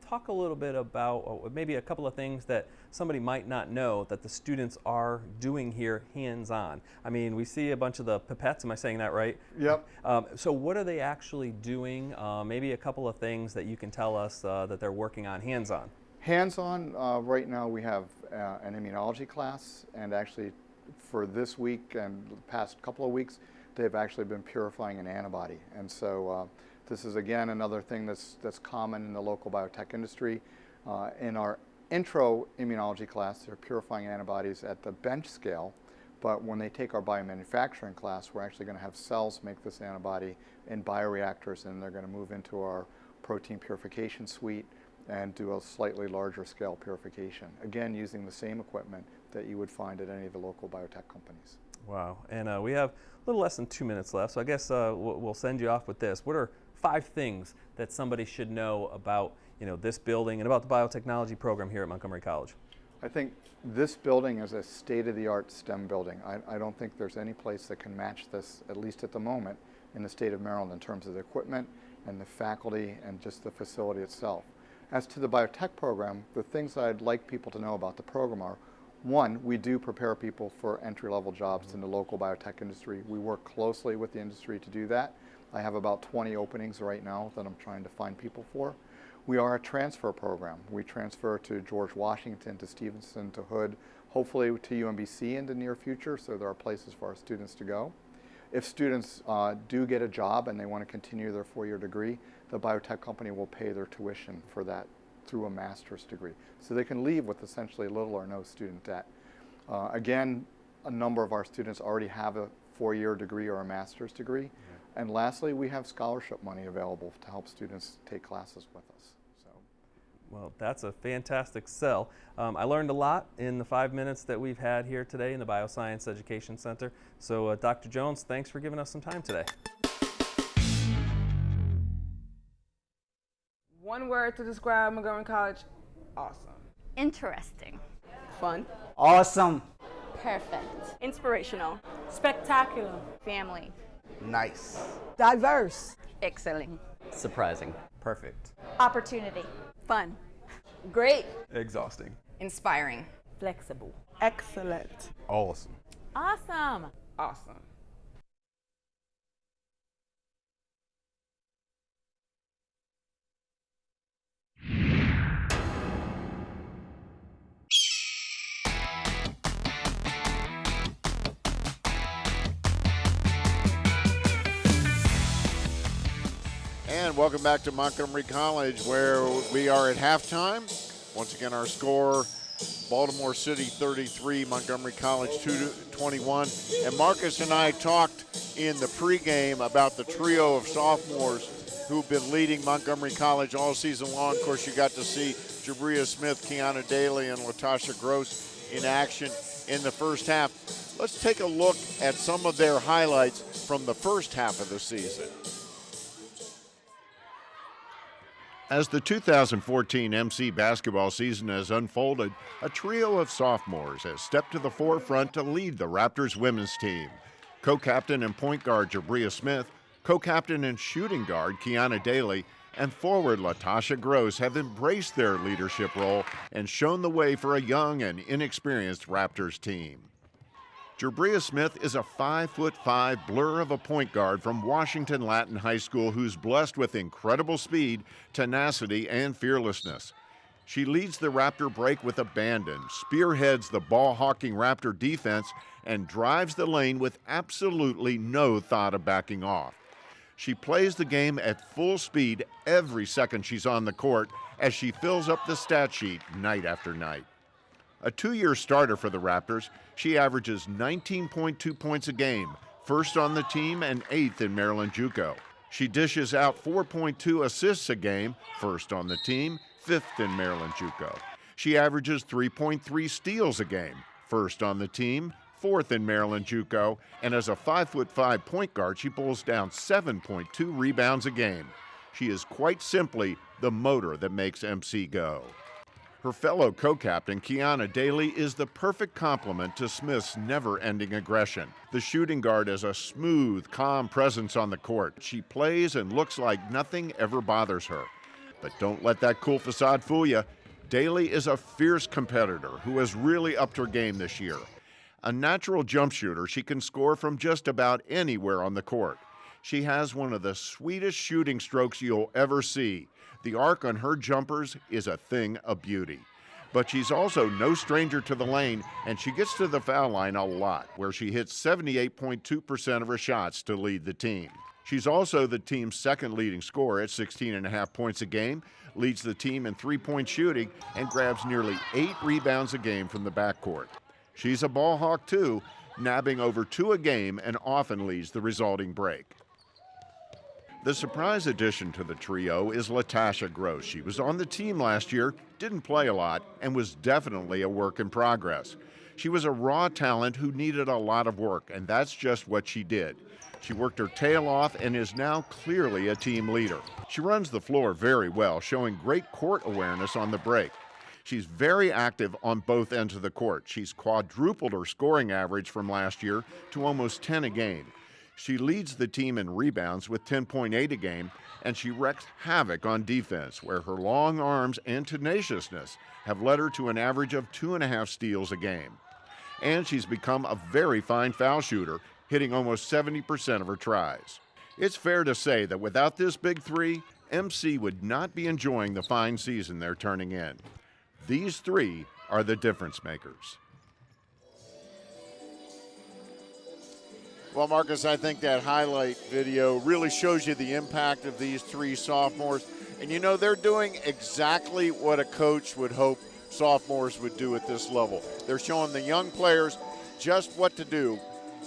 Talk a little bit about maybe a couple of things that somebody might not know that the students are doing here hands-on. I mean, we see a bunch of the pipettes, am I saying that right? Yep. So what are they actually doing? Maybe a couple of things that you can tell us that they're working on hands-on. Hands-on, right now we have an immunology class, and actually for this week and the past couple of weeks, they've actually been purifying an antibody. And so this is again another thing that's common in the local biotech industry. In our intro immunology class, they're purifying antibodies at the bench scale, but when they take our biomanufacturing class, we're actually going to have cells make this antibody in bioreactors, and they're going to move into our protein purification suite and do a slightly larger scale purification, again using the same equipment that you would find at any of the local biotech companies. Wow, and we have a little less than 2 minutes left, so I guess we'll send you off with this. What are 5 things that somebody should know about this building and about the biotechnology program here at Montgomery College? I think this building is a state-of-the-art STEM building. I don't think there's any place that can match this, at least at the moment, in the state of Maryland in terms of the equipment and the faculty and just the facility itself. As to the biotech program, the things that I'd like people to know about the program are, 1, we do prepare people for entry-level jobs in the local biotech industry. We work closely with the industry to do that. I have about 20 openings right now that I'm trying to find people for. We are a transfer program. We transfer to George Washington, to Stevenson, to Hood, hopefully to UMBC in the near future, so there are places for our students to go. If students do get a job and they want to continue their 4-year degree, the biotech company will pay their tuition for that through a master's degree. So they can leave with essentially little or no student debt. Again, a number of our students already have a 4-year degree or a master's degree. And lastly, we have scholarship money available to help students take classes with us. Well, that's a fantastic sell. I learned a lot in the 5 minutes that we've had here today in the Bioscience Education Center. So Dr. Jones, thanks for giving us some time today. One word to describe Montgomery College: awesome. Interesting. Fun. Awesome. Perfect. Inspirational. Spectacular. Family. Nice. Diverse. Excellent. Surprising. Perfect. Opportunity. Fun. Great. Exhausting. Inspiring. Flexible. Excellent. Awesome. Awesome. Awesome. And welcome back to Montgomery College, where we are at halftime. Once again, our score, Baltimore City 33, Montgomery College 21. And Marcus and I talked in the pregame about the trio of sophomores who've been leading Montgomery College all season long. Of course, you got to see Jabria Smith, Kiana Daly, and Latasha Gross in action in the first half. Let's take a look at some of their highlights from the first half of the season. As the 2014 MC basketball season has unfolded, a trio of sophomores has stepped to the forefront to lead the Raptors women's team. Co-captain and point guard Jabria Smith, co-captain and shooting guard Kiana Daly, and forward Latasha Gross have embraced their leadership role and shown the way for a young and inexperienced Raptors team. Jabria Smith is a 5'5" blur of a point guard from Washington Latin High School who's blessed with incredible speed, tenacity, and fearlessness. She leads the Raptor break with abandon, spearheads the ball-hawking Raptor defense, and drives the lane with absolutely no thought of backing off. She plays the game at full speed every second she's on the court as she fills up the stat sheet night after night. A 2-year starter for the Raptors, she averages 19.2 points a game, first on the team and 8th in Maryland JUCO. She dishes out 4.2 assists a game, first on the team, 5th in Maryland JUCO. She averages 3.3 steals a game, first on the team, 4th in Maryland JUCO, and as a 5'5" point guard, she pulls down 7.2 rebounds a game. She is quite simply the motor that makes MC go. Her fellow co-captain, Kiana Daly, is the perfect complement to Smith's never-ending aggression. The shooting guard is a smooth, calm presence on the court. She plays and looks like nothing ever bothers her. But don't let that cool facade fool you. Daly is a fierce competitor who has really upped her game this year. A natural jump shooter, she can score from just about anywhere on the court. She has one of the sweetest shooting strokes you'll ever see. The arc on her jumpers is a thing of beauty. But she's also no stranger to the lane, and she gets to the foul line a lot, where she hits 78.2% of her shots to lead the team. She's also the team's second leading scorer at 16.5 points a game, leads the team in three-point shooting, and grabs nearly 8 rebounds a game from the backcourt. She's a ball hawk too, nabbing over 2 a game and often leads the resulting break. The surprise addition to the trio is Latasha Gross. She was on the team last year, didn't play a lot, and was definitely a work in progress. She was a raw talent who needed a lot of work, and that's just what she did. She worked her tail off and is now clearly a team leader. She runs the floor very well, showing great court awareness on the break. She's very active on both ends of the court. She's quadrupled her scoring average from last year to almost 10 a game. She leads the team in rebounds with 10.8 a game, and she wreaks havoc on defense, where her long arms and tenaciousness have led her to an average of 2.5 steals a game. And she's become a very fine foul shooter, hitting almost 70% of her tries. It's fair to say that without this big three, MC would not be enjoying the fine season they're turning in. These three are the difference makers. Well, Marcus, I think that highlight video really shows you the impact of these 3 sophomores. And you know, they're doing exactly what a coach would hope sophomores would do at this level. They're showing the young players just what to do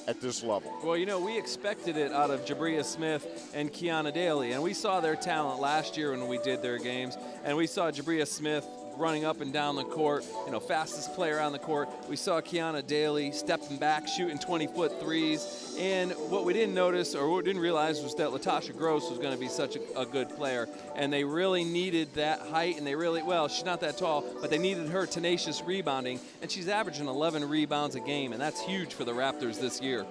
at this level. Well, you know, we expected it out of Jabria Smith and Kiana Daly, and we saw their talent last year when we did their games, and we saw Jabria Smith running up and down the court, you know, fastest player on the court. We saw Kiana Daly stepping back, shooting 20-foot threes. And what we didn't notice or what we didn't realize was that Latasha Gross was going to be such a good player. And they really needed that height, and they really, well, she's not that tall, but they needed her tenacious rebounding. And she's averaging 11 rebounds a game, and that's huge for the Raptors this year.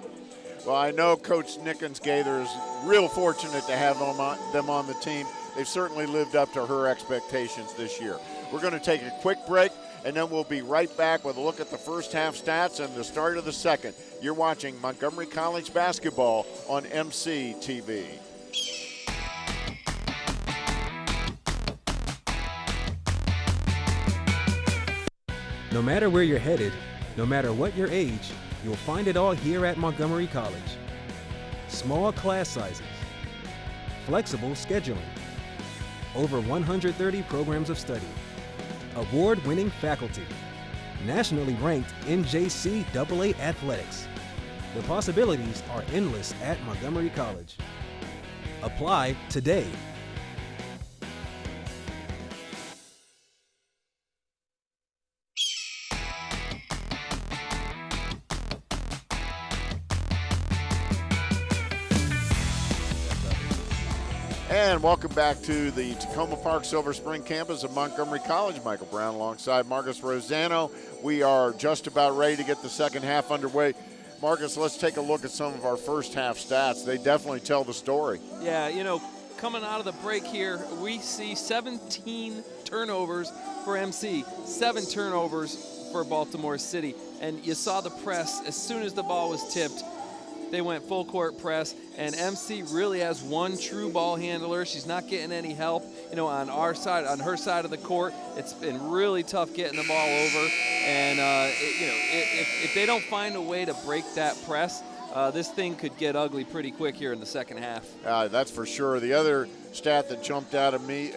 Well, I know Coach Nickens Gaither is real fortunate to have them on the team. They've certainly lived up to her expectations this year. We're going to take a quick break, and then we'll be right back with a look at the first half stats and the start of the second. You're watching Montgomery College basketball on MCTV. No matter where you're headed, no matter what your age, you'll find it all here at Montgomery College. Small class sizes, flexible scheduling, over 130 programs of study, award-winning faculty, nationally ranked NJCAA athletics. The possibilities are endless at Montgomery College. Apply today. And welcome back to the Takoma Park Silver Spring campus of Montgomery College. Michael Brown alongside Marcus Rosano. We are just about ready to get the second half underway. Marcus, let's take a look at some of our first half stats. They definitely tell the story. Yeah, you know, coming out of the break here, we see 17 turnovers for MC, 7 turnovers for Baltimore City. And you saw the press, as soon as the ball was tipped, They went full court press, and MC really has one true ball handler. She's not getting any help, on our side, on her side of the court. It's been really tough getting the ball over, and if they don't find a way to break that press, this thing could get ugly pretty quick here in the second half. That's for sure. The other stat that jumped out of me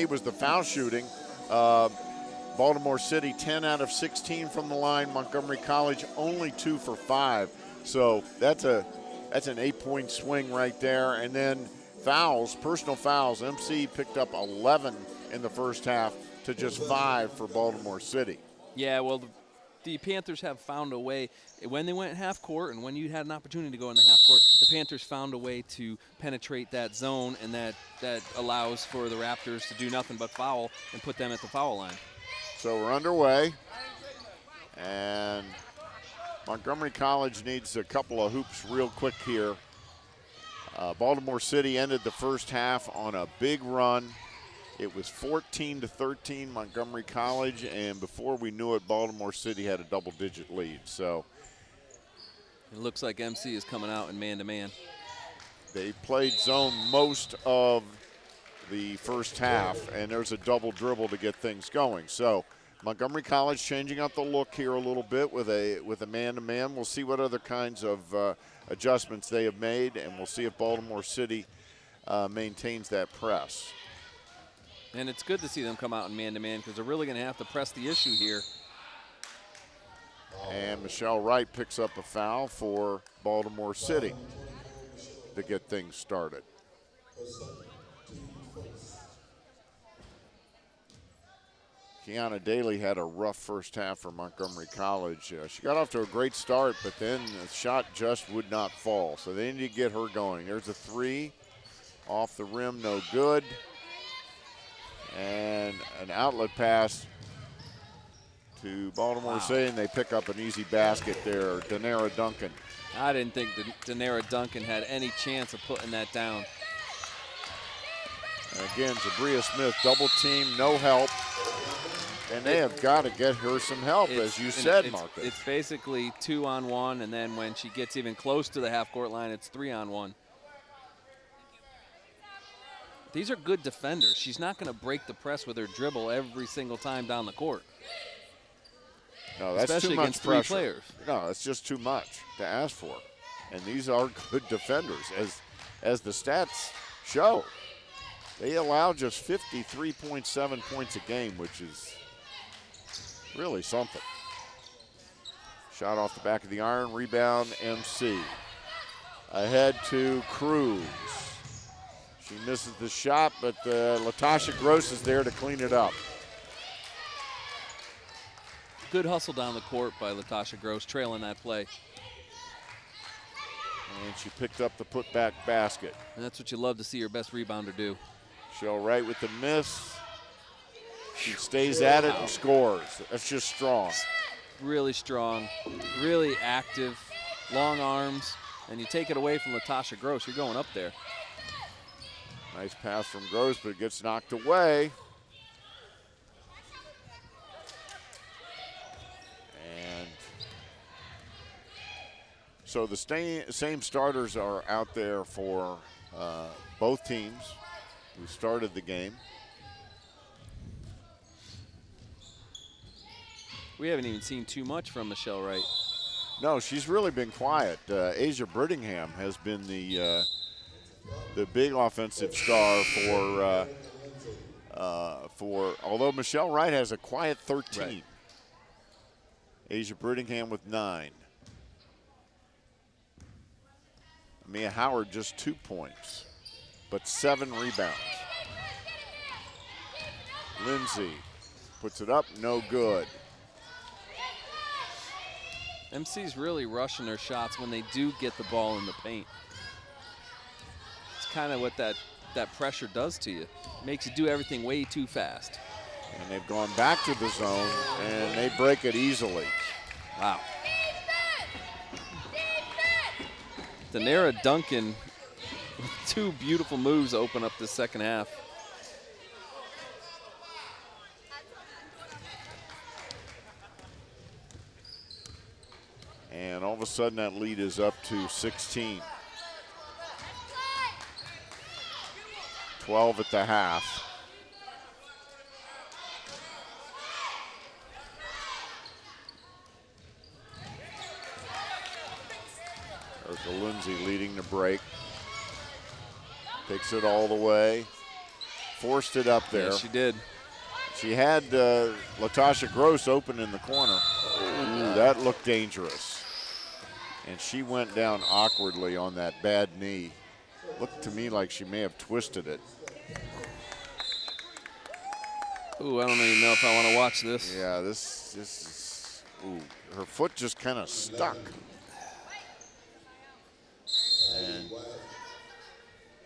was the foul shooting. Baltimore City 10 out of 16 from the line. Montgomery College only 2 for 5. So that's an 8-point swing right there. And then fouls, personal fouls. MC picked up 11 in the first half to just 5 for Baltimore City. Yeah, well, the Panthers have found a way. When they went half court and when you had an opportunity to go in the half court, the Panthers found a way to penetrate that zone, and that allows for the Raptors to do nothing but foul and put them at the foul line. So we're underway, and Montgomery College needs a couple of hoops real quick here. Baltimore City ended the first half on a big run. It was 14-13 Montgomery College, and before we knew it, Baltimore City had a double-digit lead. So it looks like MC is coming out in man-to-man. They played zone most of the first half, and there's a double dribble to get things going. So Montgomery College changing up the look here a little bit with a man-to-man. We'll see what other kinds of adjustments they have made, and we'll see if Baltimore City maintains that press. And it's good to see them come out in man-to-man because they're really going to have to press the issue here. And Michelle Wright picks up a foul for Baltimore City to get things started. Kiana Daly had a rough first half for Montgomery College. She got off to a great start, but then the shot just would not fall. So they need to get her going. There's a 3 off the rim, no good. And an outlet pass to Baltimore City, and they pick up an easy basket there. Danara Duncan. I didn't think Danara Duncan had any chance of putting that down. And again, Zabria Smith double team, no help. And they have got to get her some help, as you said, Marcus. It's basically 2-on-1, and then when she gets even close to the half-court line, it's 3-on-1. These are good defenders. She's not going to break the press with her dribble every single time down the court. No, that's especially too much against pressure. 3 players. No, it's just too much to ask for. And these are good defenders, as the stats show. They allow just 53.7 points a game, which is really something. Shot off the back of the iron, rebound MC. Ahead to Cruz. She misses the shot, but Latasha Gross is there to clean it up. Good hustle down the court by Latasha Gross, trailing that play. And she picked up the putback basket. And that's what you love to see your best rebounder do. Shell Wright with the miss. She stays at it and scores. That's just strong. Really strong, really active, long arms, and you take it away from Latasha Gross, you're going up there. Nice pass from Gross, but it gets knocked away. And so the same starters are out there for both teams who started the game. We haven't even seen too much from Michelle Wright. No, she's really been quiet. Asia Brittingham has been the big offensive star for although Michelle Wright has a quiet 13. Right. Asia Brittingham with 9. Mia Howard just 2 points, but 7 rebounds. Lindsay puts it up, no good. MC's really rushing their shots when they do get the ball in the paint. It's kind of what that pressure does to you. It makes you do everything way too fast. And they've gone back to the zone, and they break it easily. Wow. Danara Duncan with 2 beautiful moves to open up the second half. And all of a sudden that lead is up to 16. 12 at the half. Erica Lindsay leading the break. Takes it all the way. Forced it up there. Yeah, she did. She had Latasha Gross open in the corner. Ooh, that looked dangerous. And she went down awkwardly on that bad knee. Looked to me like she may have twisted it. Ooh, I don't even know if I want to watch this. Yeah, this is, ooh, her foot just kind of stuck. And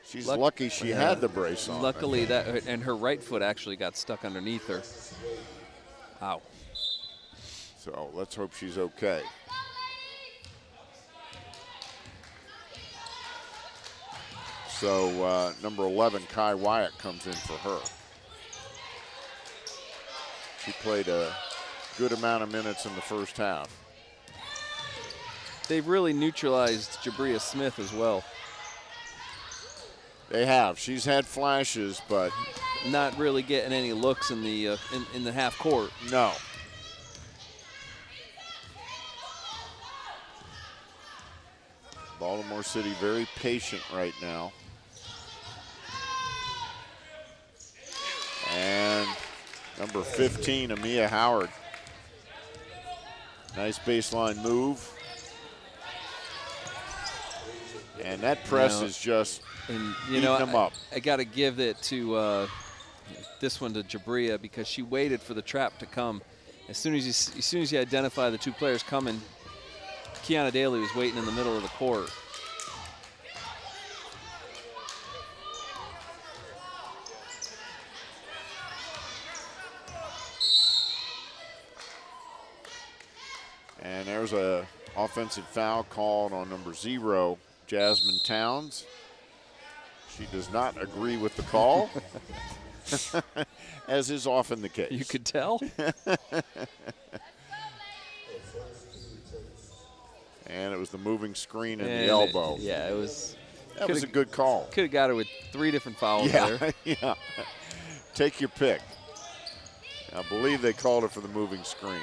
she's lucky she had the brace on. Luckily, and her right foot actually got stuck underneath her. Ow. So let's hope she's okay. So number 11, Kai Wyatt, comes in for her. She played a good amount of minutes in the first half. They've really neutralized Jabria Smith as well. They have. She's had flashes, but not really getting any looks in the in the half court. No. Baltimore City very patient right now. And number 15, Amia Howard. Nice baseline move. And that press is just eating them up. I got to give it to this one to Jabria because she waited for the trap to come. As soon as you identify the two players coming, Kiana Daly was waiting in the middle of the court. And there's a offensive foul called on number 0, Jasmine Towns. She does not agree with the call, as is often the case. You could tell. And it was the moving screen and the elbow. Yeah, it was. That was a good call. Could have got her with 3 different fouls there. Yeah. Take your pick. I believe they called it for the moving screen.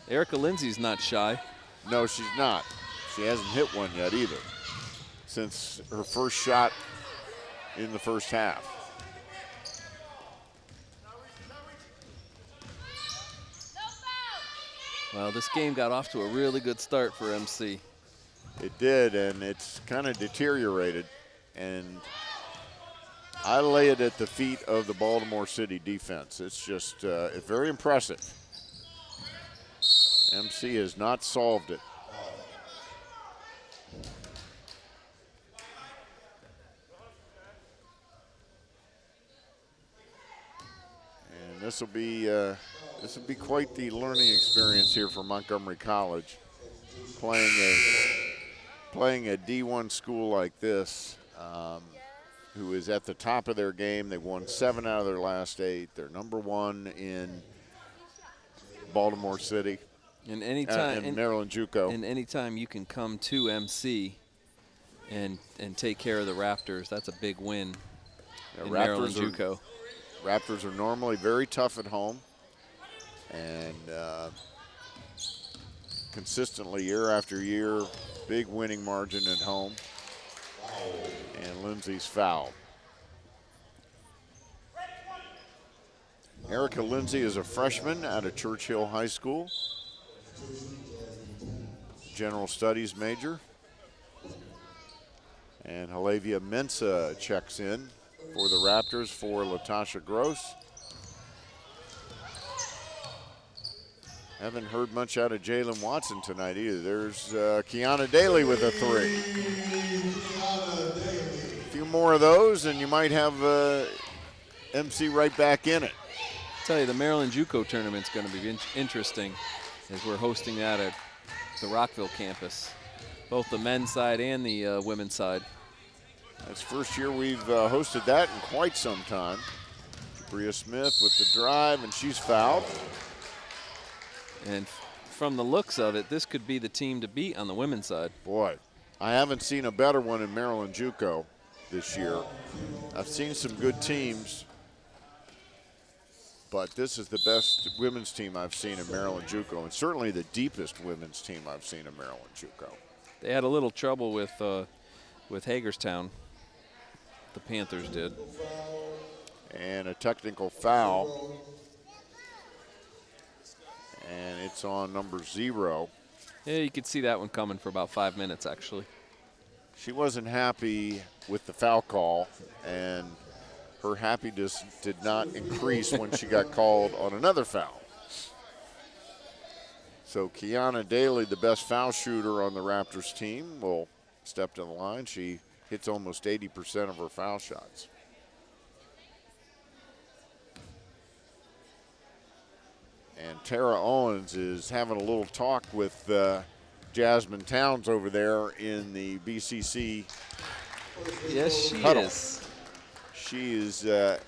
Erica Lindsay's not shy. No, she's not. She hasn't hit one yet either since her first shot in the first half. Well, this game got off to a really good start for MC. It did, and it's kind of deteriorated. And I lay it at the feet of the Baltimore City defense. It's just it's very impressive. MC has not solved it. And this will be quite the learning experience here for Montgomery College, playing a D1 school like this, who is at the top of their game. They've won 7 out of their last 8. They're number 1 in Baltimore City. And anytime in Maryland JUCO. And anytime you can come to MC and take care of the Raptors, that's a big win. In Maryland JUCO. Raptors are normally very tough at home, and consistently year after year, big winning margin at home. And Lindsay's fouled. Erica Lindsay is a freshman out of Churchill High School. General Studies major. And Halavia Mensah checks in for the Raptors for Latasha Gross. Haven't heard much out of Jalen Watson tonight either. There's Kiana Daly with a 3. A few more of those and you might have MC right back in it. I'll tell you, the Maryland JUCO tournament's going to be interesting as we're hosting that at the Rockville campus, both the men's side and the women's side. That's the first year we've hosted that in quite some time. Bria Smith with the drive, and she's fouled. And from the looks of it, this could be the team to beat on the women's side. Boy, I haven't seen a better one in Maryland JUCO this year. I've seen some good teams, but this is the best women's team I've seen in Maryland JUCO, and certainly the deepest women's team I've seen in Maryland JUCO. They had a little trouble with Hagerstown. The Panthers did. And a technical foul. And it's on number 0. Yeah, you could see that one coming for about 5 minutes, actually. She wasn't happy with the foul call, and her happiness did not increase when she got called on another foul. So Kiana Daly, the best foul shooter on the Raptors team, will step to the line. She hits almost 80% of her foul shots. And Tara Owens is having a little talk with Jasmine Towns over there in the BCC. Yes, she huddle. is. She is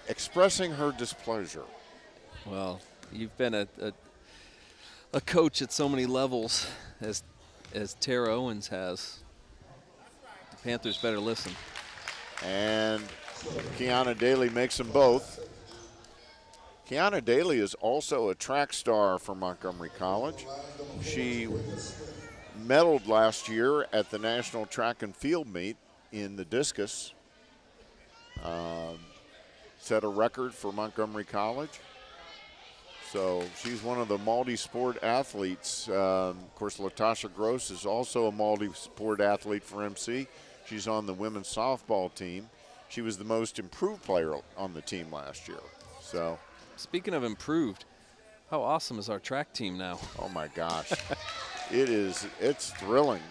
expressing her displeasure. Well, you've been a coach at so many levels as Tara Owens has. The Panthers better listen. And Kiana Daly makes them both. Kiana Daly is also a track star for Montgomery College. She medaled last year at the National Track and Field Meet in the discus. Set a record for Montgomery College. So she's one of the multi-sport athletes. Of course, Latasha Gross is also a multi-sport athlete for MC. She's on the women's softball team. She was the most improved player on the team last year. So, speaking of improved, how awesome is our track team now? oh my gosh. It's thrilling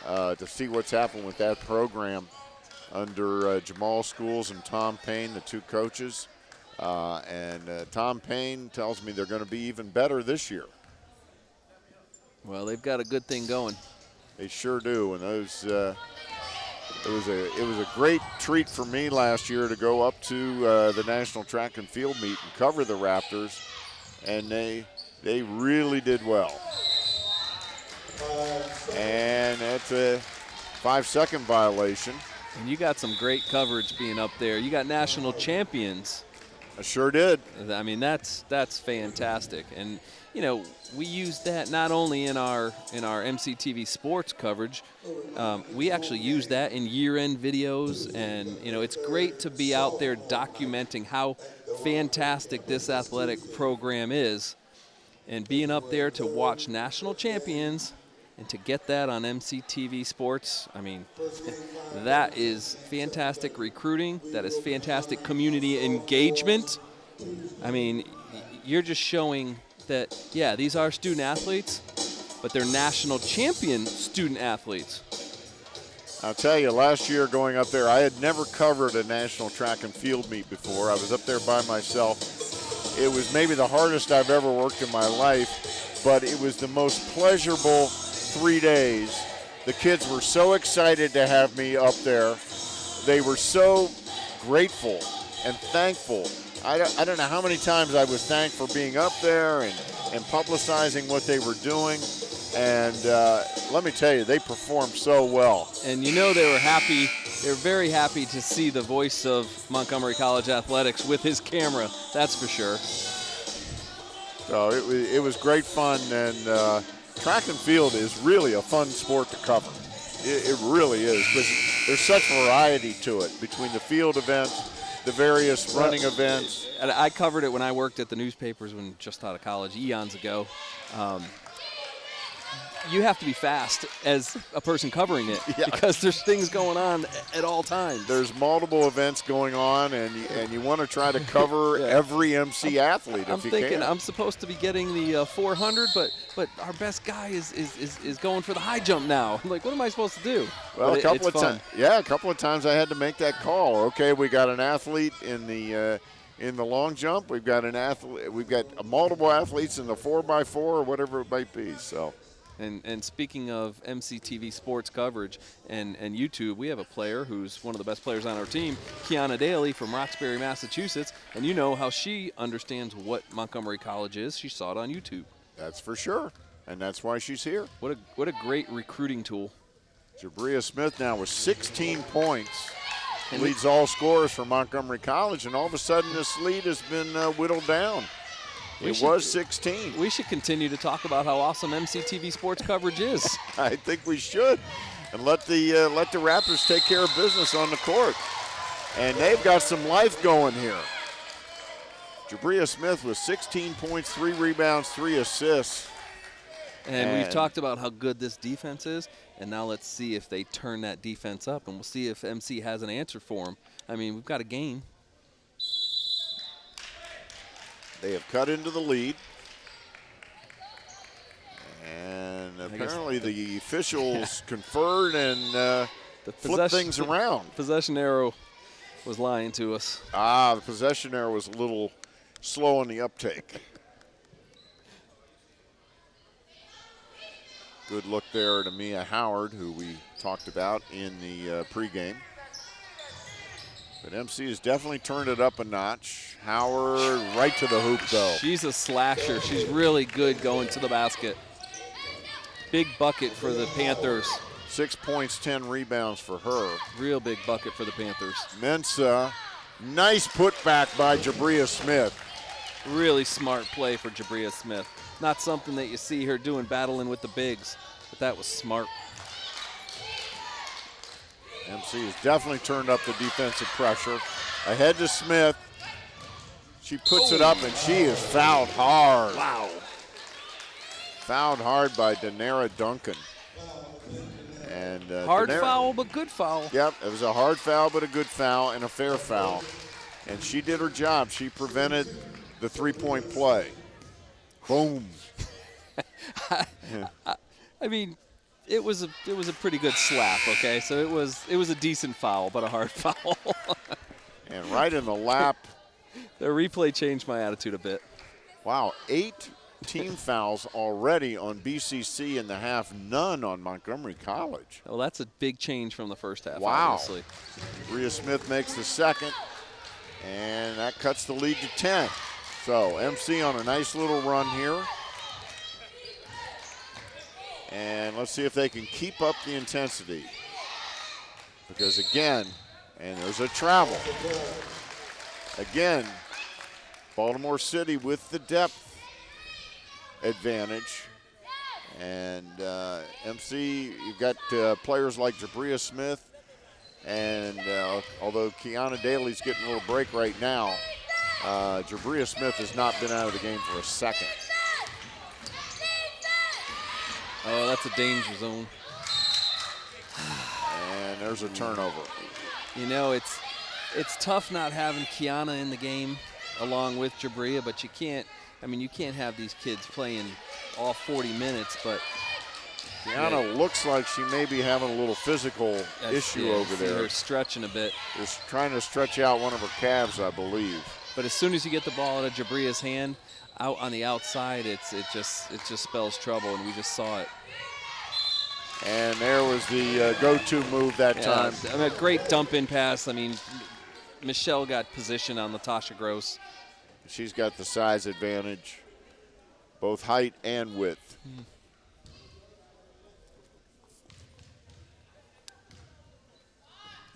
to see what's happened with that program under Jamal Schools and Tom Payne, the two coaches. And Tom Payne tells me they're going to be even better this year. Well, they've got a good thing going. They sure do. And those, it was a great treat for me last year to go up to the National Track and Field Meet and cover the Raptors, and they really did well. And that's a 5-second violation. And you got some great coverage being up there. You got national champions. I sure did. I mean, that's fantastic. And you know, we use that not only in our MCTV sports coverage, we actually use that in year-end videos. And you know, it's great to be out there documenting how fantastic this athletic program is, and being up there to watch national champions. And to get that on MCTV Sports, I mean, that is fantastic recruiting. That is fantastic community engagement. I mean, you're just showing that, yeah, these are student athletes, but they're national champion student athletes. I'll tell you, last year going up there, I had never covered a national track and field meet before. I was up there by myself. It was maybe the hardest I've ever worked in my life, but it was the most pleasurable 3 days. The kids were so excited to have me up there. They were so grateful and thankful. I don't know how many times I was thanked for being up there and publicizing what they were doing. And let me tell you, they performed so well. And you know they were happy. They were very happy to see the voice of Montgomery College athletics with his camera. That's for sure. So it was great fun, and track and field is really a fun sport to cover. It really is, because there's such variety to it between the field events, the various running events. And I covered it when I worked at the newspapers when just out of college eons ago. You have to be fast as a person covering it, yeah, because there's things going on at all times. There's multiple events going on, and you want to try to cover every MC athlete if you can. I'm thinking I'm supposed to be getting the 400, but our best guy is going for the high jump now. I'm like, what am I supposed to do? Well, but a couple of times I had to make that call. Okay, we got an athlete in the long jump. We've got multiple athletes in the 4x4 or whatever it might be. So. And speaking of MCTV sports coverage and YouTube, we have a player who's one of the best players on our team, Kiana Daly from Roxbury, Massachusetts. And you know how she understands what Montgomery College is. She saw it on YouTube. That's for sure. And that's why she's here. What a great recruiting tool. Jabria Smith now with 16 points. And leads all scorers for Montgomery College. And all of a sudden this lead has been whittled down. It was 16. We should continue to talk about how awesome MCTV sports coverage is. I think we should. And let the Raptors take care of business on the court. And they've got some life going here. Jabria Smith with 16 points, 3 rebounds, 3 assists. And we've talked about how good this defense is, and now let's see if they turn that defense up, and we'll see if MC has an answer for them. I mean, we've got a game. They have cut into the lead. And apparently the officials conferred and flipped things around. Possession arrow was lying to us. The possession arrow was a little slow on the uptake. Good look there to Mia Howard, who we talked about in the pregame. But MC has definitely turned it up a notch. Howard right to the hoop, though. She's a slasher. She's really good going to the basket. Big bucket for the Panthers. 6 points, 10 rebounds for her. Real big bucket for the Panthers. Mensah, nice putback by Jabria Smith. Really smart play for Jabria Smith. Not something that you see her doing, battling with the bigs, but that was smart. MC has definitely turned up the defensive pressure. Ahead to Smith. She puts it up, and she is fouled hard. Wow. Fouled hard by Danara Duncan. And hard foul, but good foul. Yep, it was a hard foul, but a good foul and a fair foul. And she did her job. She prevented the three-point play. Boom. I mean, it was a pretty good slap. Okay, so it was a decent foul, but a hard foul. And right in the lap. The replay changed my attitude a bit. Wow, 8 team fouls already on BCC in the half, none on Montgomery College. Well, that's a big change from the first half, wow. Obviously. Rhea Smith makes the second, and that cuts the lead to 10. So MC on a nice little run here. And let's see if they can keep up the intensity. Because again, and there's a travel. Again, Baltimore City with the depth advantage. And MC, you've got players like Jabria Smith, and although Kiana Daly's getting a little break right now, Jabria Smith has not been out of the game for a second. Oh, that's a danger zone. And there's a turnover. You know, it's tough not having Kiana in the game along with Jabria, but you can't have these kids playing all 40 minutes, but Kiana looks like she may be having a little physical issue over there. Her stretching a bit. Just trying to stretch out one of her calves, I believe. But as soon as you get the ball out of Jabria's hand, out on the outside, it just spells trouble, and we just saw it. And there was the go-to move that time. I mean, a great dump-in pass. I mean, Michelle got position on Latasha Gross. She's got the size advantage, both height and width.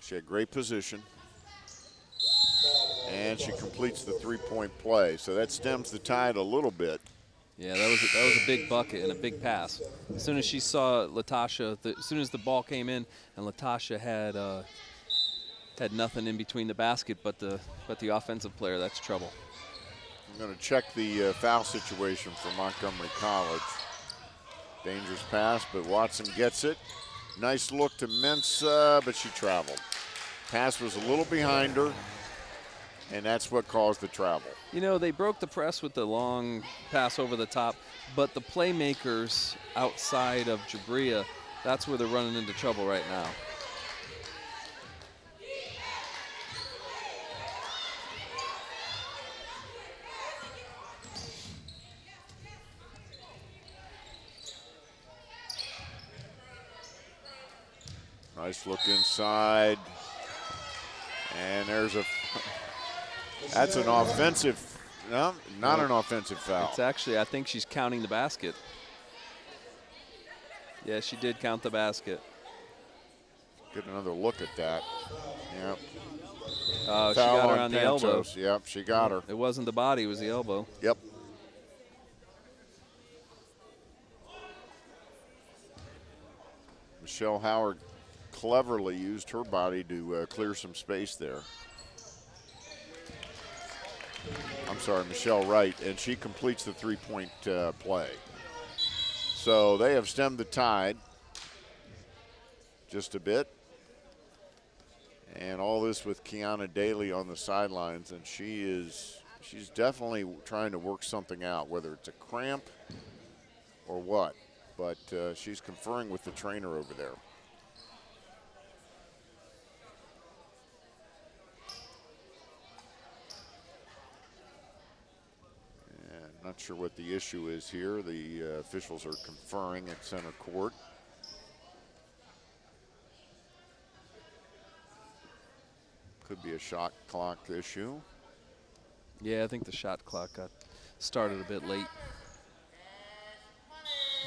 She had great position. And she completes the three-point play. So that stems the tide a little bit. Yeah, that was a big bucket and a big pass. As soon as she saw Latasha, as soon as the ball came in, and Latasha had nothing in between the basket but the offensive player, that's trouble. I'm going to check the foul situation for Montgomery College. Dangerous pass, but Watson gets it. Nice look to Mensah, but she traveled. Pass was a little behind her, and that's what caused the travel. You know, they broke the press with the long pass over the top, but the playmakers outside of Jabria, that's where they're running into trouble right now. Nice look inside. And there's that's an offensive, no, not an offensive foul. It's actually, I think she's counting the basket. Yeah, she did count the basket. Get another look at that. Yep. She got her on the elbow. Yep, she got her. It wasn't the body, it was the elbow. Yep. Michelle Howard cleverly used her body to clear some space there. I'm sorry, Michelle Wright, and she completes the three-point play. So they have stemmed the tide just a bit. And all this with Kiana Daly on the sidelines, and she's definitely trying to work something out, whether it's a cramp or what. But she's conferring with the trainer over there. And not sure what the issue is here. The officials are conferring at center court. Could be a shot clock issue. Yeah, I think the shot clock got started a bit late.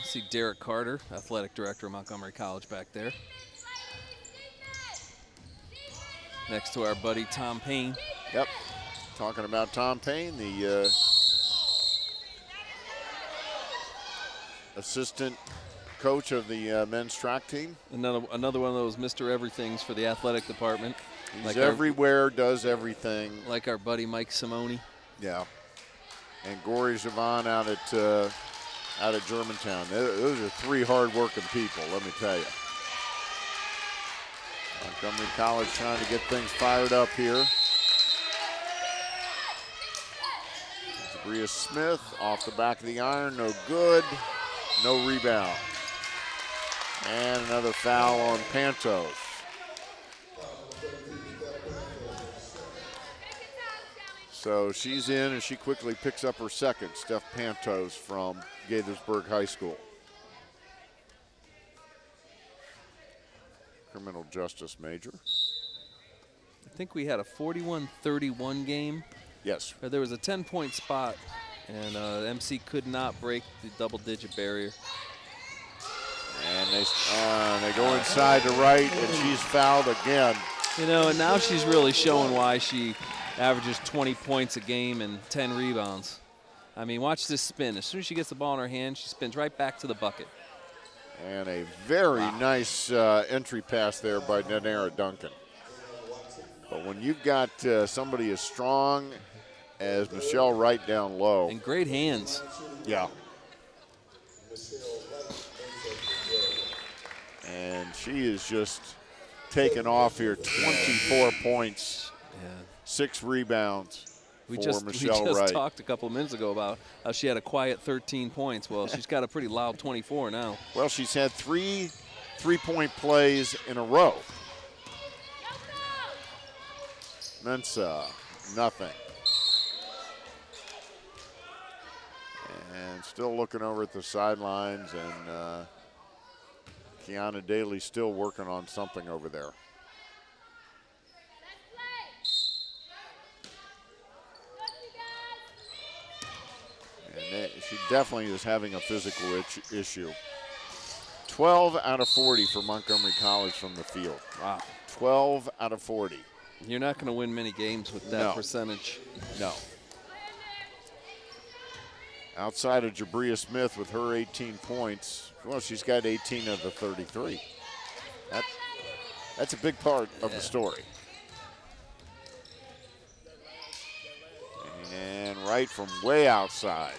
See Derek Carter, athletic director of Montgomery College, back there. Next to our buddy Tom Payne. Yep, talking about Tom Payne, the assistant coach of the men's track team. Another one of those Mr. Everythings for the athletic department. He's like everywhere, does everything. Like our buddy Mike Simone. Yeah. And Gory Javon out at Germantown. Those are three hard-working people, let me tell you. Montgomery College trying to get things fired up here. Jabria Smith off the back of the iron, no good, no rebound. And another foul on Pantos. So she's in, and she quickly picks up her second, Steph Pantos from Gaithersburg High School. Criminal justice major. I think we had a 41-31 game. Yes. There was a 10-point spot, and MC could not break the double-digit barrier. And they go inside to right, and she's fouled again. You know, and now she's really showing why she averages 20 points a game and 10 rebounds. I mean, watch this spin. As soon as she gets the ball in her hand, she spins right back to the bucket. And a very nice entry pass there by Nanera Duncan. But when you've got somebody as strong as Michelle Wright down low. And great hands. Yeah. And she is just taking off here, 24 points, 6 rebounds for Michelle Wright. We just talked a couple of minutes ago about how she had a quiet 13 points. Well, she's got a pretty loud 24 now. Well, she's had 3 3-point plays in a row. Mensa, nothing. And still looking over at the sidelines, and Kiana Daly still working on something over there. And she definitely is having a physical issue. 12 out of 40 for Montgomery College from the field. Wow. 12 out of 40. You're not going to win many games with that percentage. No. Outside of Jabria Smith with her 18 points, well, she's got 18 of the 33. That's a big part of the story. And right from way outside.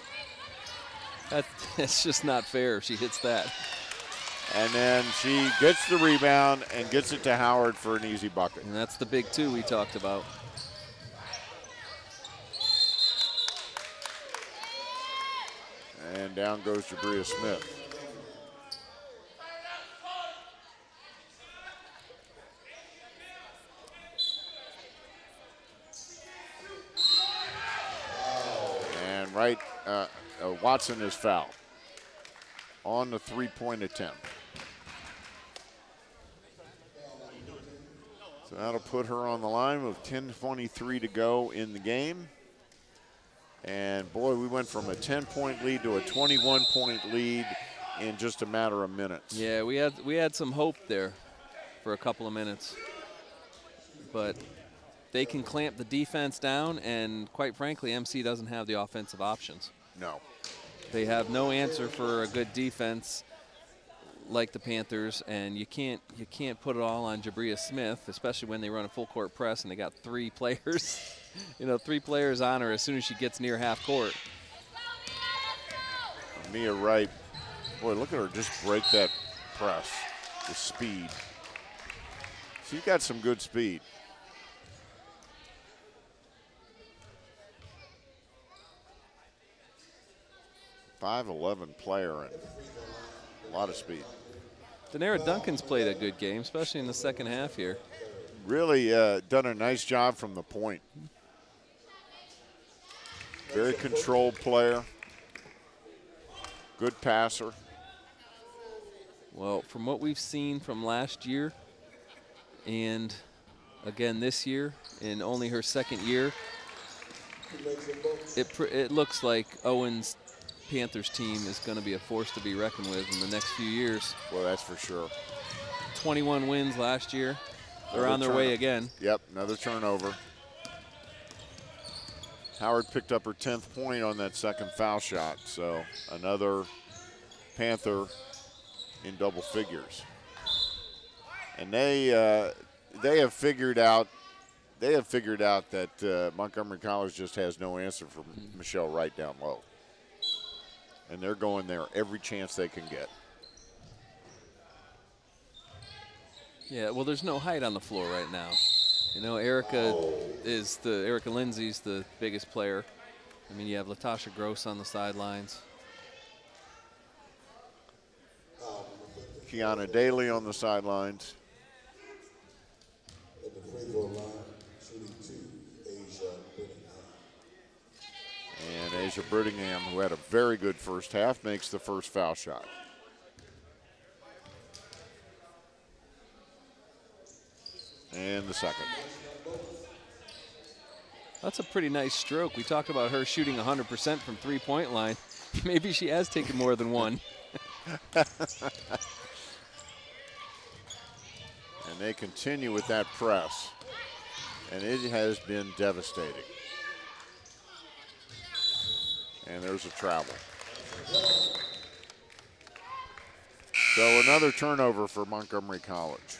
That's just not fair if she hits that. And then she gets the rebound and gets it to Howard for an easy bucket. And that's the big two we talked about. And down goes Jabria Smith. And right, Watson is fouled on the 3-point attempt. So that'll put her on the line with 10:23 to go in the game. And boy, we went from a 10-point lead to a 21-point lead in just a matter of minutes. Yeah, we had some hope there for a couple of minutes. But they can clamp the defense down, and quite frankly, MC doesn't have the offensive options. No. They have no answer for a good defense like the Panthers, and you can't put it all on Jabria Smith, especially when they run a full court press and they got 3 players, 3 players on her as soon as she gets near half court. Mia Wright, boy, look at her just break that press, the speed. She's got some good speed. .5'11" player and a lot of speed. Denera Duncan's played a good game, especially in the second half here. Really done a nice job from the point. Very controlled player. Good passer. Well, from what we've seen from last year and again this year, in only her second year, it looks like Owen's Panthers team is going to be a force to be reckoned with in the next few years. Well, that's for sure. 21 wins last year. They're on their way again. Yep, another turnover. Howard picked up her 10th point on that second foul shot, so another Panther in double figures. And they have figured out that Montgomery College just has no answer for Michelle Wright down low. And they're going there every chance they can get. Yeah, well, there's no height on the floor right now. Erica Lindsay's the biggest player. I mean, you have Latasha Gross on the sidelines. Kiana Daly on the sidelines. At the free throw line, shooting 2, Asia Brittingham. And Asia Brittingham, who had a very good first half, makes the first foul shot. And the second. That's a pretty nice stroke. We talked about her shooting 100% from three-point line. Maybe she has taken more than one. And they continue with that press. And it has been devastating. And there's a travel. So another turnover for Montgomery College.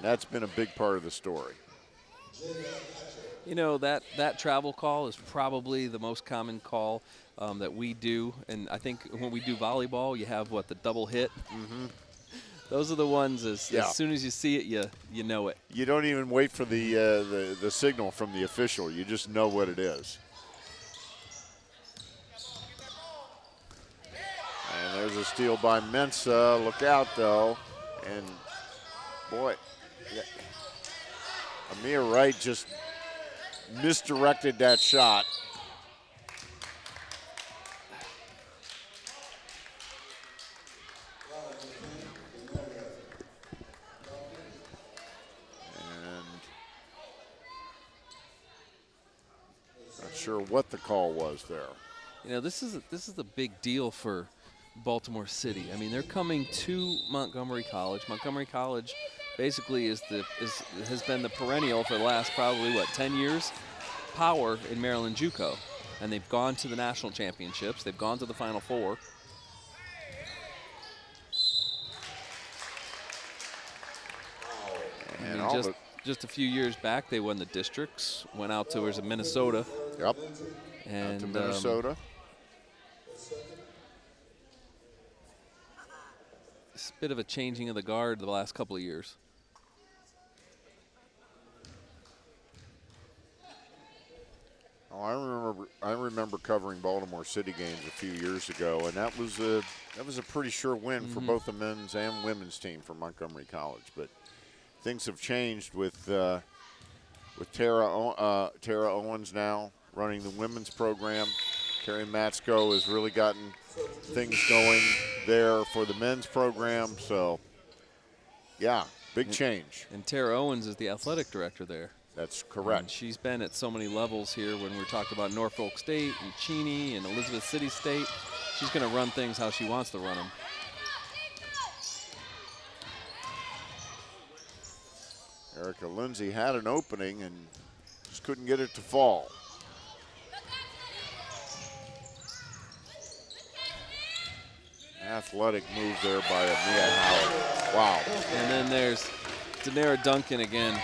That's been a big part of the story. That travel call is probably the most common call that we do. And I think when we do volleyball, you have, the double hit? Mm-hmm. Those are the ones, as soon as you see it, you know it. You don't even wait for the signal from the official. You just know what it is. And there's a steal by Mensa. Look out, though. And, boy, Amir Wright just misdirected that shot. And not sure what the call was there. This is a big deal for Baltimore City. I mean, they're coming to Montgomery College. Montgomery College basically has been the perennial for the last probably 10 years power in Maryland JUCO, and they've gone to the national championships. They've gone to the Final Four. And just a few years back, they won the districts. Went out towards Minnesota. Yep. And out to Minnesota. It's a bit of a changing of the guard the last couple of years. Oh, I remember covering Baltimore City games a few years ago, and that was a pretty sure win for both the men's and women's team for Montgomery College. But things have changed with Tara Owens now running the women's program. Carrie Matsko has really gotten things going there for the men's program. So, yeah, Big change. And Tara Owens is the athletic director there. That's correct. And she's been at so many levels here when we talked about Norfolk State and Cheney and Elizabeth City State. She's going to run things how she wants to run them. Erica Lindsay had an opening and just couldn't get it to fall. Athletic move there by Mia Howard. Wow. And then there's Daenerys Duncan again.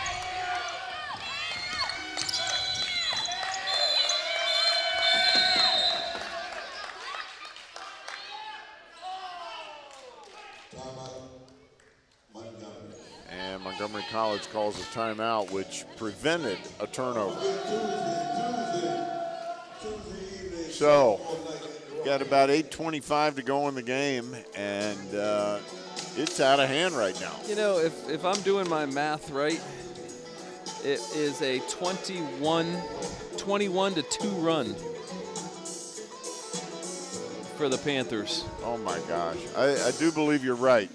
And Montgomery College calls a timeout, which prevented a turnover. So, got about 8:25 to go in the game, and it's out of hand right now. You know, if I'm doing my math right, it is a 21-2 run for the Panthers. Oh my gosh, I do believe you're right.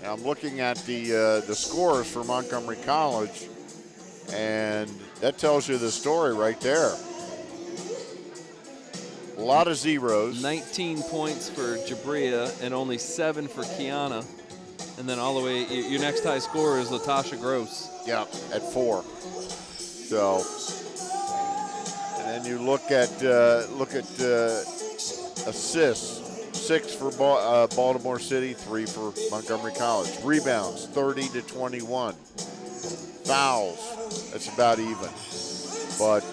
Now I'm looking at the scores for Montgomery College, and that tells you the story right there. A lot of zeros. 19 points for Jabria and only 7 for Kiana. And then all the way, your next high scorer is Latasha Gross. Yeah, at 4. So, and then you look at assists. 6 for Baltimore City, 3 for Montgomery College. Rebounds, 30-21. Fouls, that's about even. But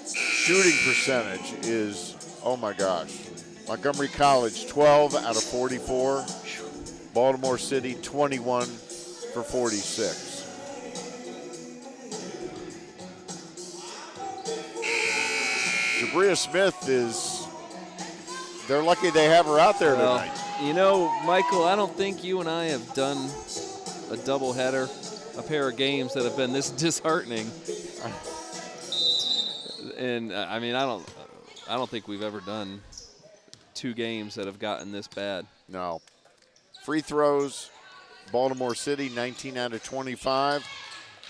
shooting percentage is, oh my gosh. Montgomery College, 12 out of 44. Baltimore City, 21 for 46. Jabria Smith is, they're lucky they have her out there tonight. You know, Michael, I don't think you and I have done a doubleheader, a pair of games that have been this disheartening. And I mean, I don't think we've ever done 2 games that have gotten this bad. No. Free throws, Baltimore City 19 out of 25,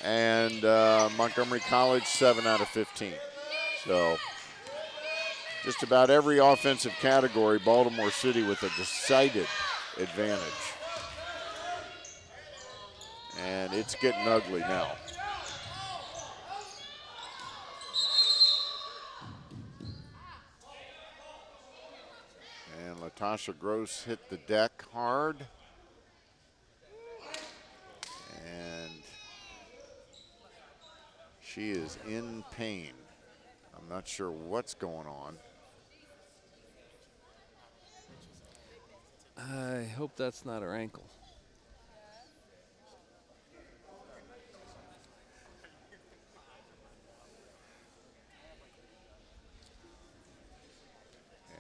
and Montgomery College 7 out of 15. So just about every offensive category, Baltimore City with a decided advantage. And it's getting ugly now. And Latasha Gross hit the deck hard. And she is in pain. I'm not sure what's going on. I hope that's not her ankle.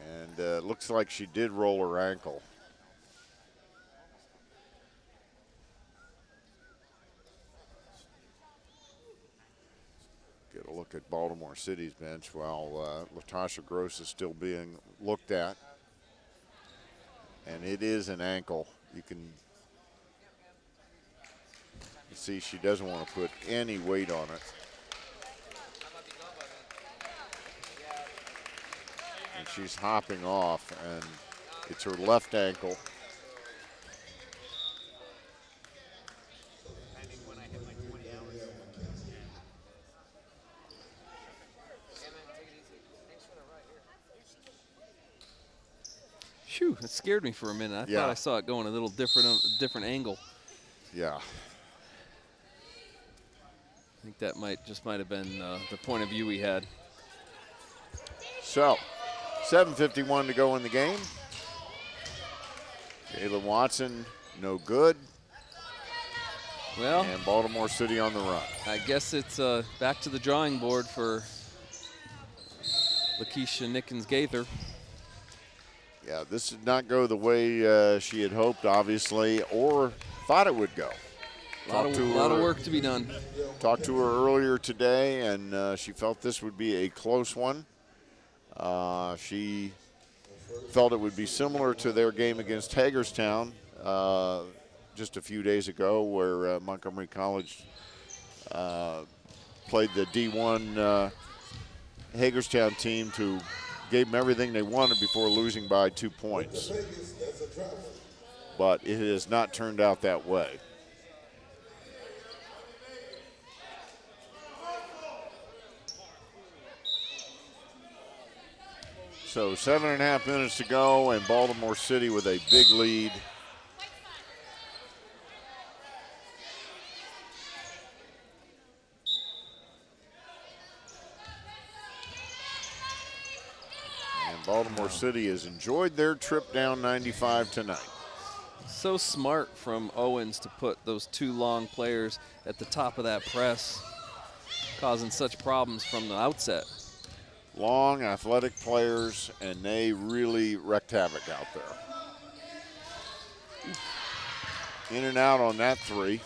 And looks like she did roll her ankle. Get a look at Baltimore City's bench while Latasha Gross is still being looked at. And it is an ankle. You can see she doesn't want to put any weight on it. And she's hopping off, and it's her left ankle. Phew, that scared me for a minute. I thought I saw it going a little different angle. Yeah. I think that might have been the point of view we had. So, 7:51 to go in the game. Jalen Watson, no good. Well, and Baltimore City on the run. I guess it's back to the drawing board for Lakeisha Nickens-Gaither. Yeah, this did not go the way she had hoped, obviously, or thought it would go. A lot of work to be done. Talked to her earlier today, and she felt this would be a close one. She felt it would be similar to their game against Hagerstown just a few days ago, where Montgomery College played the D1 Hagerstown team who gave them everything they wanted before losing by 2 points. But it has not turned out that way. So 7.5 minutes to go, and Baltimore City with a big lead. And Baltimore City has enjoyed their trip down 95 tonight. So smart from Owens to put those 2 long players at the top of that press, causing such problems from the outset. Long, athletic players, and they really wreaked havoc out there. In and out on that 3.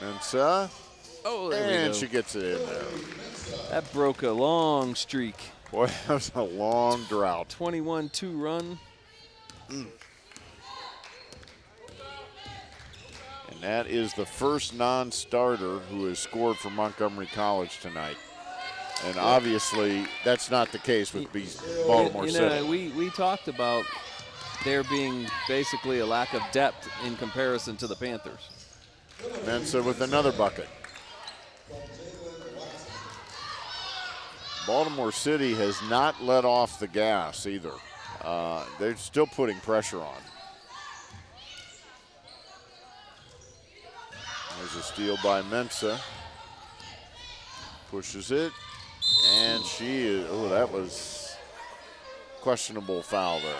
Mensa. Oh, there we and go. she gets it in there. That broke a long streak. Boy, that was a long drought. 21-2 run. And that is the first non-starter who has scored for Montgomery College tonight. And obviously, that's not the case with Baltimore City. We talked about there being basically a lack of depth in comparison to the Panthers. Mensa with another bucket. Baltimore City has not let off the gas either. They're still putting pressure on. There's a steal by Mensa. Pushes it. And she is, oh, that was questionable foul there.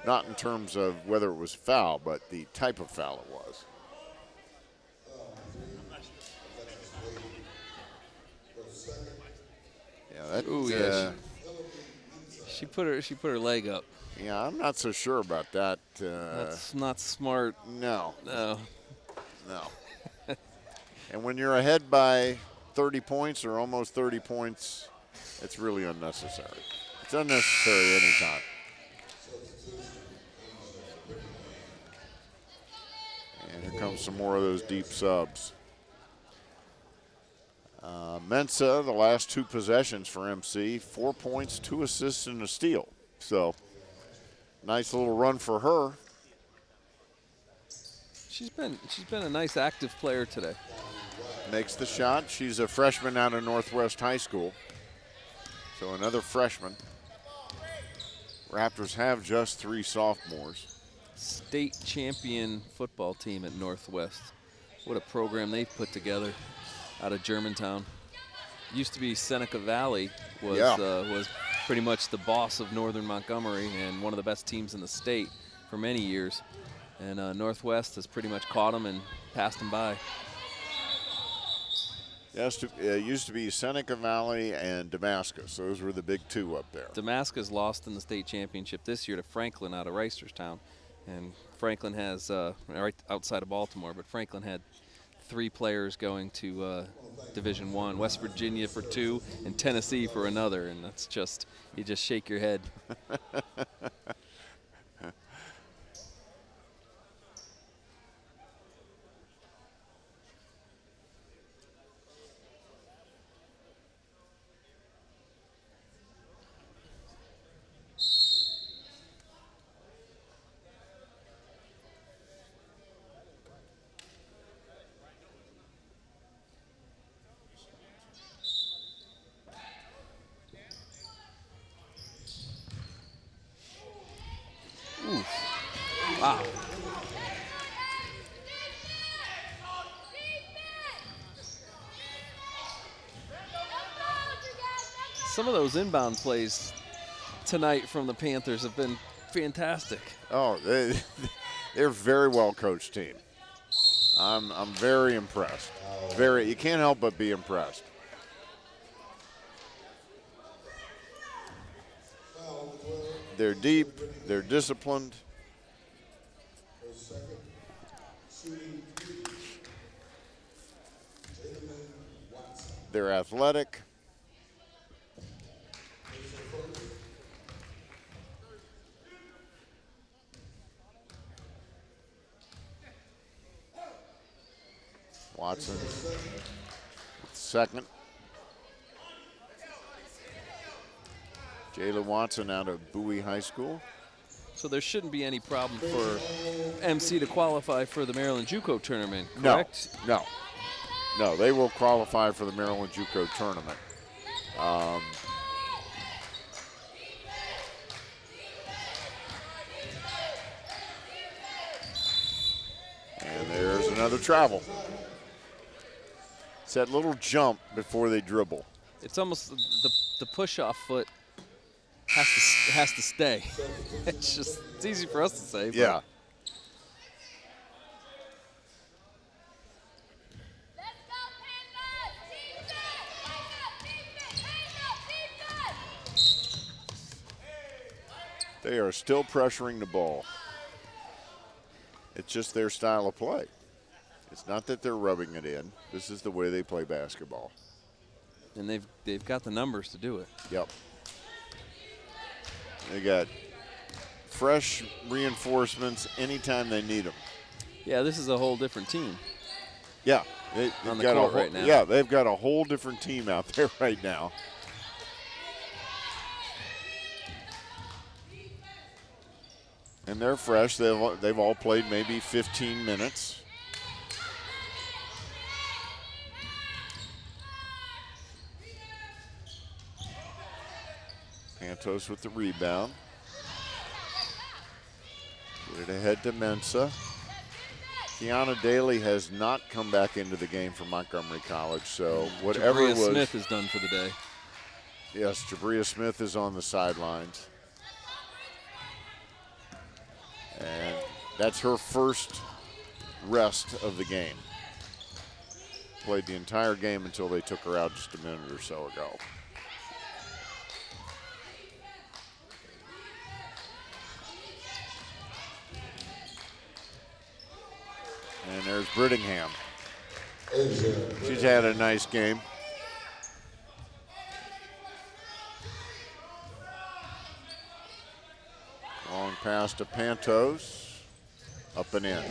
Not in terms of whether it was foul, but the type of foul it was. Yeah, that. Ooh, yeah, she put her leg up. Yeah, I'm not so sure about that. That's not smart. No. No. And when you're ahead by 30 points or almost 30 points, it's really unnecessary. It's unnecessary anytime. And here comes some more of those deep subs. Mensa, the last 2 possessions for MC, 4 points, 2 assists, and a steal. So, nice little run for her. She's been a nice active player today. Makes the shot. She's a freshman out of Northwest High School. So another freshman. Raptors have just 3 sophomores. State champion football team at Northwest. What a program they've put together out of Germantown. Used to be Seneca Valley was pretty much the boss of Northern Montgomery and one of the best teams in the state for many years. And Northwest has pretty much caught them and passed them by. Yes, it used to be Seneca Valley and Damascus. Those were the big 2 up there. Damascus lost in the state championship this year to Franklin out of Reisterstown. And Franklin has, right outside of Baltimore, but Franklin had 3 players going to Division I, West Virginia for 2, and Tennessee for another. And that's just, you just shake your head. Wow. Some of those inbound plays tonight from the Panthers have been fantastic. Oh, they're a very well coached team. I'm very impressed. You can't help but be impressed. They're deep, they're disciplined. They're athletic. Watson with second. Jayla Watson out of Bowie High School. So there shouldn't be any problem for MC to qualify for the Maryland JUCO tournament, correct? No, they will qualify for the Maryland JUCO tournament. And there's another travel. It's that little jump before they dribble. It's almost the push-off foot has to stay. It's easy for us to say. Yeah. They are still pressuring the ball. It's just their style of play. It's not that they're rubbing it in. This is the way they play basketball. And they've got the numbers to do it. Yep. They got fresh reinforcements anytime they need them. Yeah, this is a whole different team. Yeah. On the court right now. Yeah, they've got a whole different team out there right now. And they're fresh. They've all played maybe 15 minutes. Pantos with the rebound. Get it ahead to Mensah. Kiana Daly has not come back into the game for Montgomery College, so whatever Jabria it was. Smith is done for the day. Yes, Jabria Smith is on the sidelines. And that's her first rest of the game. Played the entire game until they took her out just a minute or so ago. And there's Brittingham. She's had a nice game. Long pass to Pantos. Up and in.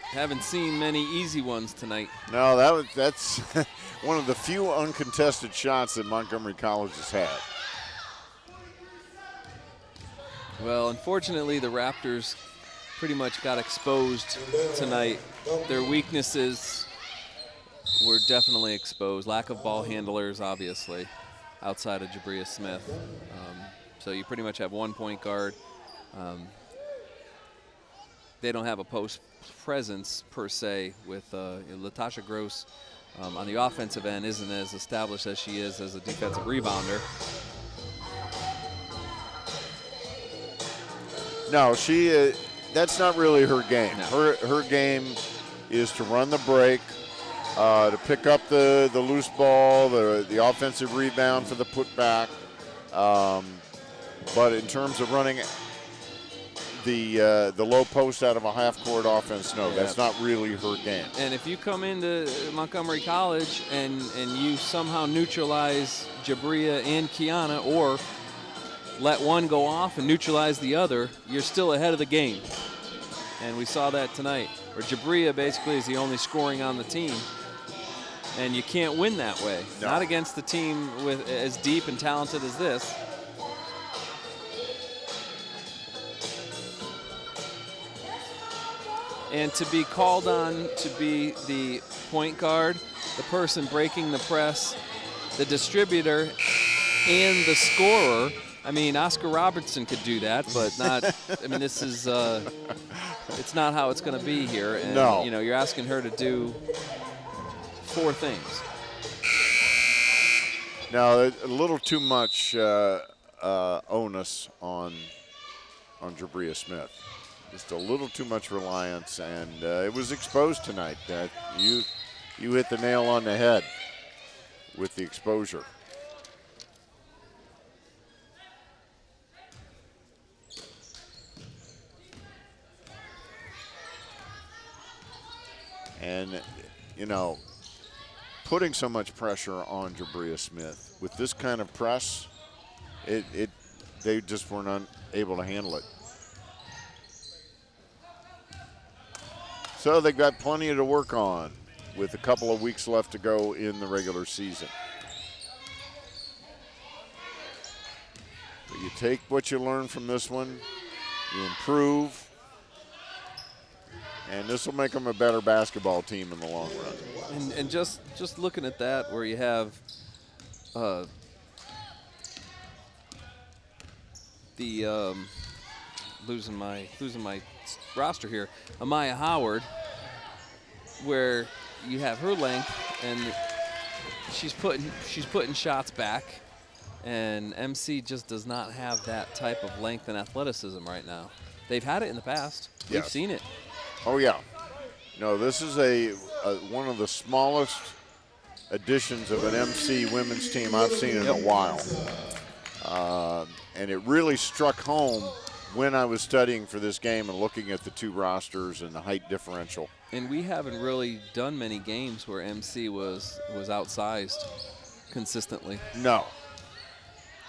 Haven't seen many easy ones tonight. No, that's one of the few uncontested shots that Montgomery College has had. Well, unfortunately, the Raptors pretty much got exposed tonight. Their weaknesses were definitely exposed. Lack of ball handlers, obviously, outside of Jabria Smith. So you pretty much have one point guard. They don't have a post presence per se with Latasha Gross on the offensive end isn't as established as she is as a defensive rebounder. No, that's not really her game. No. Her game is to run the break, to pick up the loose ball, the offensive rebound for the putback. But in terms of running the low post out of a half-court offense, no, that's not really her game. And if you come into Montgomery College and you somehow neutralize Jabria and Kiana, or let one go off and neutralize the other, you're still ahead of the game. And we saw that tonight, where Jabria basically is the only scoring on the team. And you can't win that way. No. Not against the team with as deep and talented as this. And to be called on to be the point guard, the person breaking the press, the distributor, and the scorer. I mean, Oscar Robertson could do that, but not. I mean, this is. It's not how it's going to be here. And, No. you know, you're asking her to do 4 things. No, a little too much onus on Jabria Smith. Just a little too much reliance, and it was exposed tonight. You hit the nail on the head with the exposure. And, you know, putting so much pressure on Jabria Smith. With this kind of press, they just were not able to handle it. So they've got plenty to work on with a couple of weeks left to go in the regular season. But you take what you learn from this one, you improve, and this will make them a better basketball team in the long run. And just looking at that, where you have losing my roster here, Amaya Howard, where you have her length and she's putting shots back, and MC just does not have that type of length and athleticism right now. They've had it in the past. We've seen it. Oh yeah. No, this is one of the smallest additions of an MC women's team I've seen in a while. And it really struck home when I was studying for this game and looking at the two rosters and the height differential. And we haven't really done many games where MC was outsized consistently. No.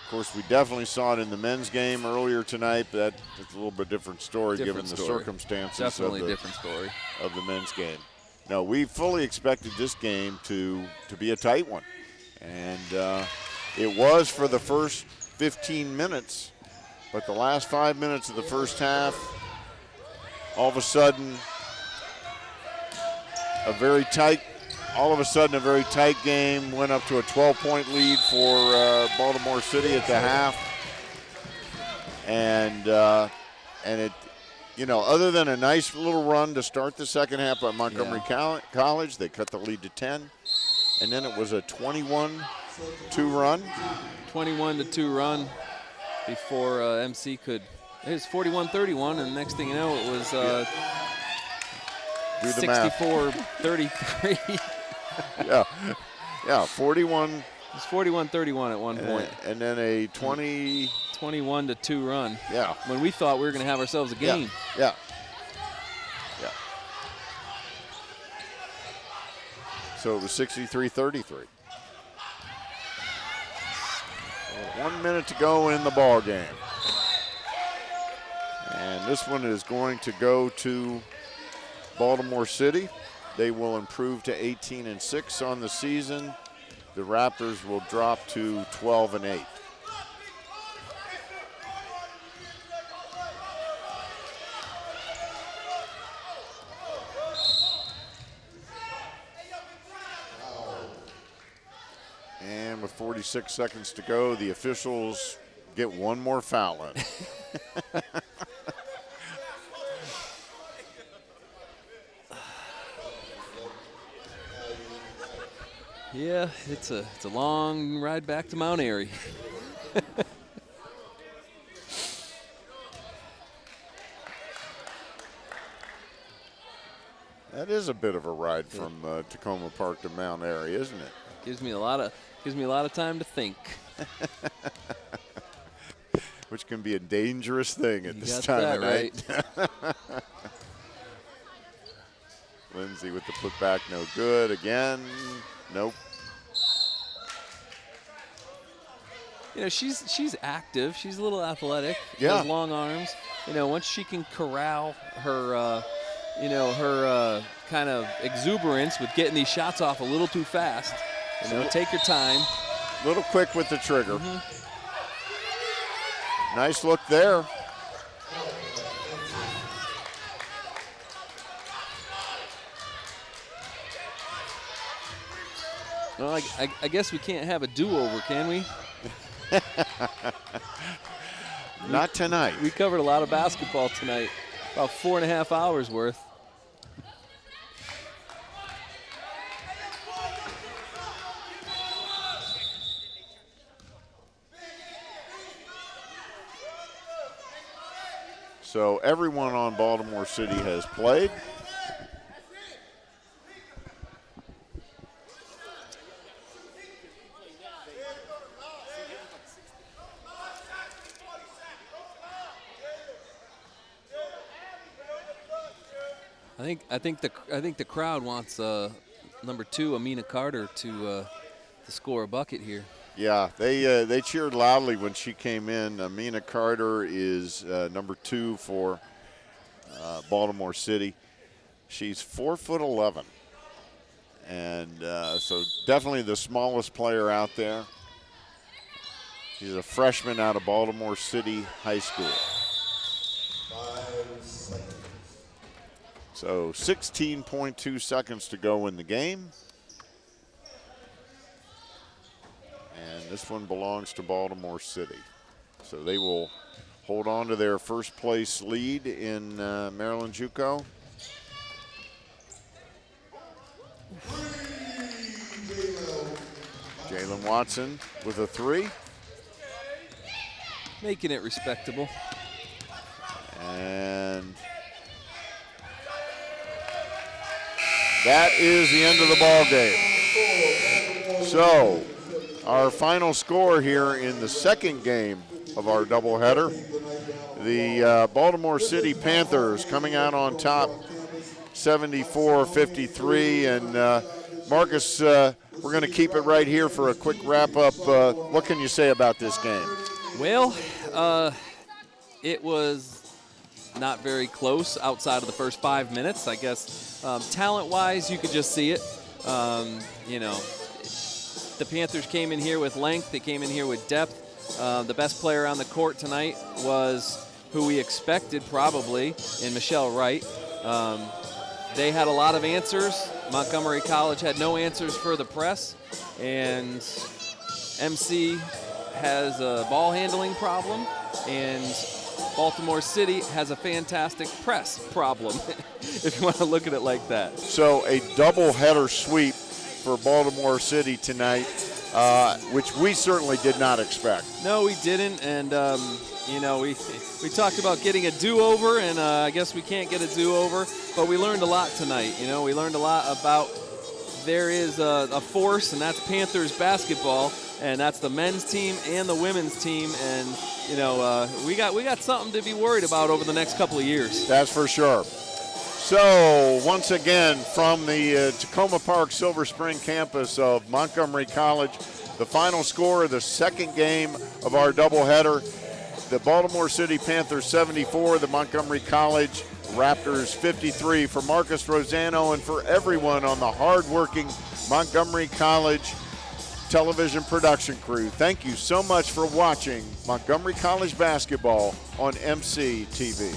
Of course, we definitely saw it in the men's game earlier tonight, but that's a little bit different story given the circumstances Definitely different story of the men's game. No, we fully expected this game to be a tight one. And it was for the first 15 minutes, but the last 5 minutes of the first half, all of a sudden, a very tight game, went up to a 12-point lead for Baltimore City at the half. And it, other than a nice little run to start the second half by Montgomery College, they cut the lead to 10. And then it was a 21-2 run. 21-2 run before MC could. It was 41-31, and the next thing you know, it was 64-33. Yeah, 41. It was 41-31 at one point. And then a 21-2 run. Yeah. When we thought we were going to have ourselves a game. Yeah. So it was 63-33. 1 minute to go in the ball game. And this one is going to go to Baltimore City. They will improve to 18-6 on the season. The Raptors will drop to 12-8. And with 46 seconds to go, the officials get one more foul in. Yeah, it's a long ride back to Mount Airy. That is a bit of a ride from Takoma Park to Mount Airy, isn't it? Gives me a lot of time to think. Which can be a dangerous thing at this time of night. Right. Lindsay with the putback, no good. Again, nope. She's active. She's a little athletic. Yeah. Has long arms. Once she can corral her, her kind of exuberance with getting these shots off a little too fast. Take your time. A little quick with the trigger. Nice look there. Well, I guess we can't have a do-over, can we? Not tonight. We covered a lot of basketball tonight, about 4.5 hours worth. So everyone on Baltimore City has played. I think the crowd wants number 2, Amina Carter, to score a bucket here. Yeah, they cheered loudly when she came in. Amina Carter is number 2 for Baltimore City. She's 4'11", and so definitely the smallest player out there. She's a freshman out of Baltimore City High School. 5 seconds. So 16.2 seconds to go in the game. And this one belongs to Baltimore City. So they will hold on to their first place lead in Maryland JUCO. Jalen Watson with a 3. Making it respectable. And that is the end of the ball game. So our final score here in the second game of our doubleheader, the Baltimore City Panthers coming out on top 74-53. And Marcus, we're going to keep it right here for a quick wrap up. What can you say about this game? Well, it was not very close outside of the first 5 minutes. I guess talent-wise, you could just see it. You know, the Panthers came in here with length. They came in here with depth. The best player on the court tonight was who we expected probably in Michelle Wright. They had a lot of answers. Montgomery College had no answers for the press. And MC has a ball handling problem, and Baltimore City has a fantastic press problem, if you want to look at it like that. So a doubleheader sweep for Baltimore City tonight, which we certainly did not expect. No, we didn't, and you know, we talked about getting a do-over, and I guess we can't get a do-over, but we learned a lot tonight. You know, we learned a lot about there is a force, and that's Panthers basketball, and that's the men's team and the women's team, and you know, we got something to be worried about over the next couple of years. That's for sure. So once again, from the Takoma Park Silver Spring campus of Montgomery College, the final score of the second game of our doubleheader: the Baltimore City Panthers 74, the Montgomery College Raptors 53. For Marcus Rosano and for everyone on the hard-working Montgomery College television production crew, thank you so much for watching Montgomery College basketball on MCTV.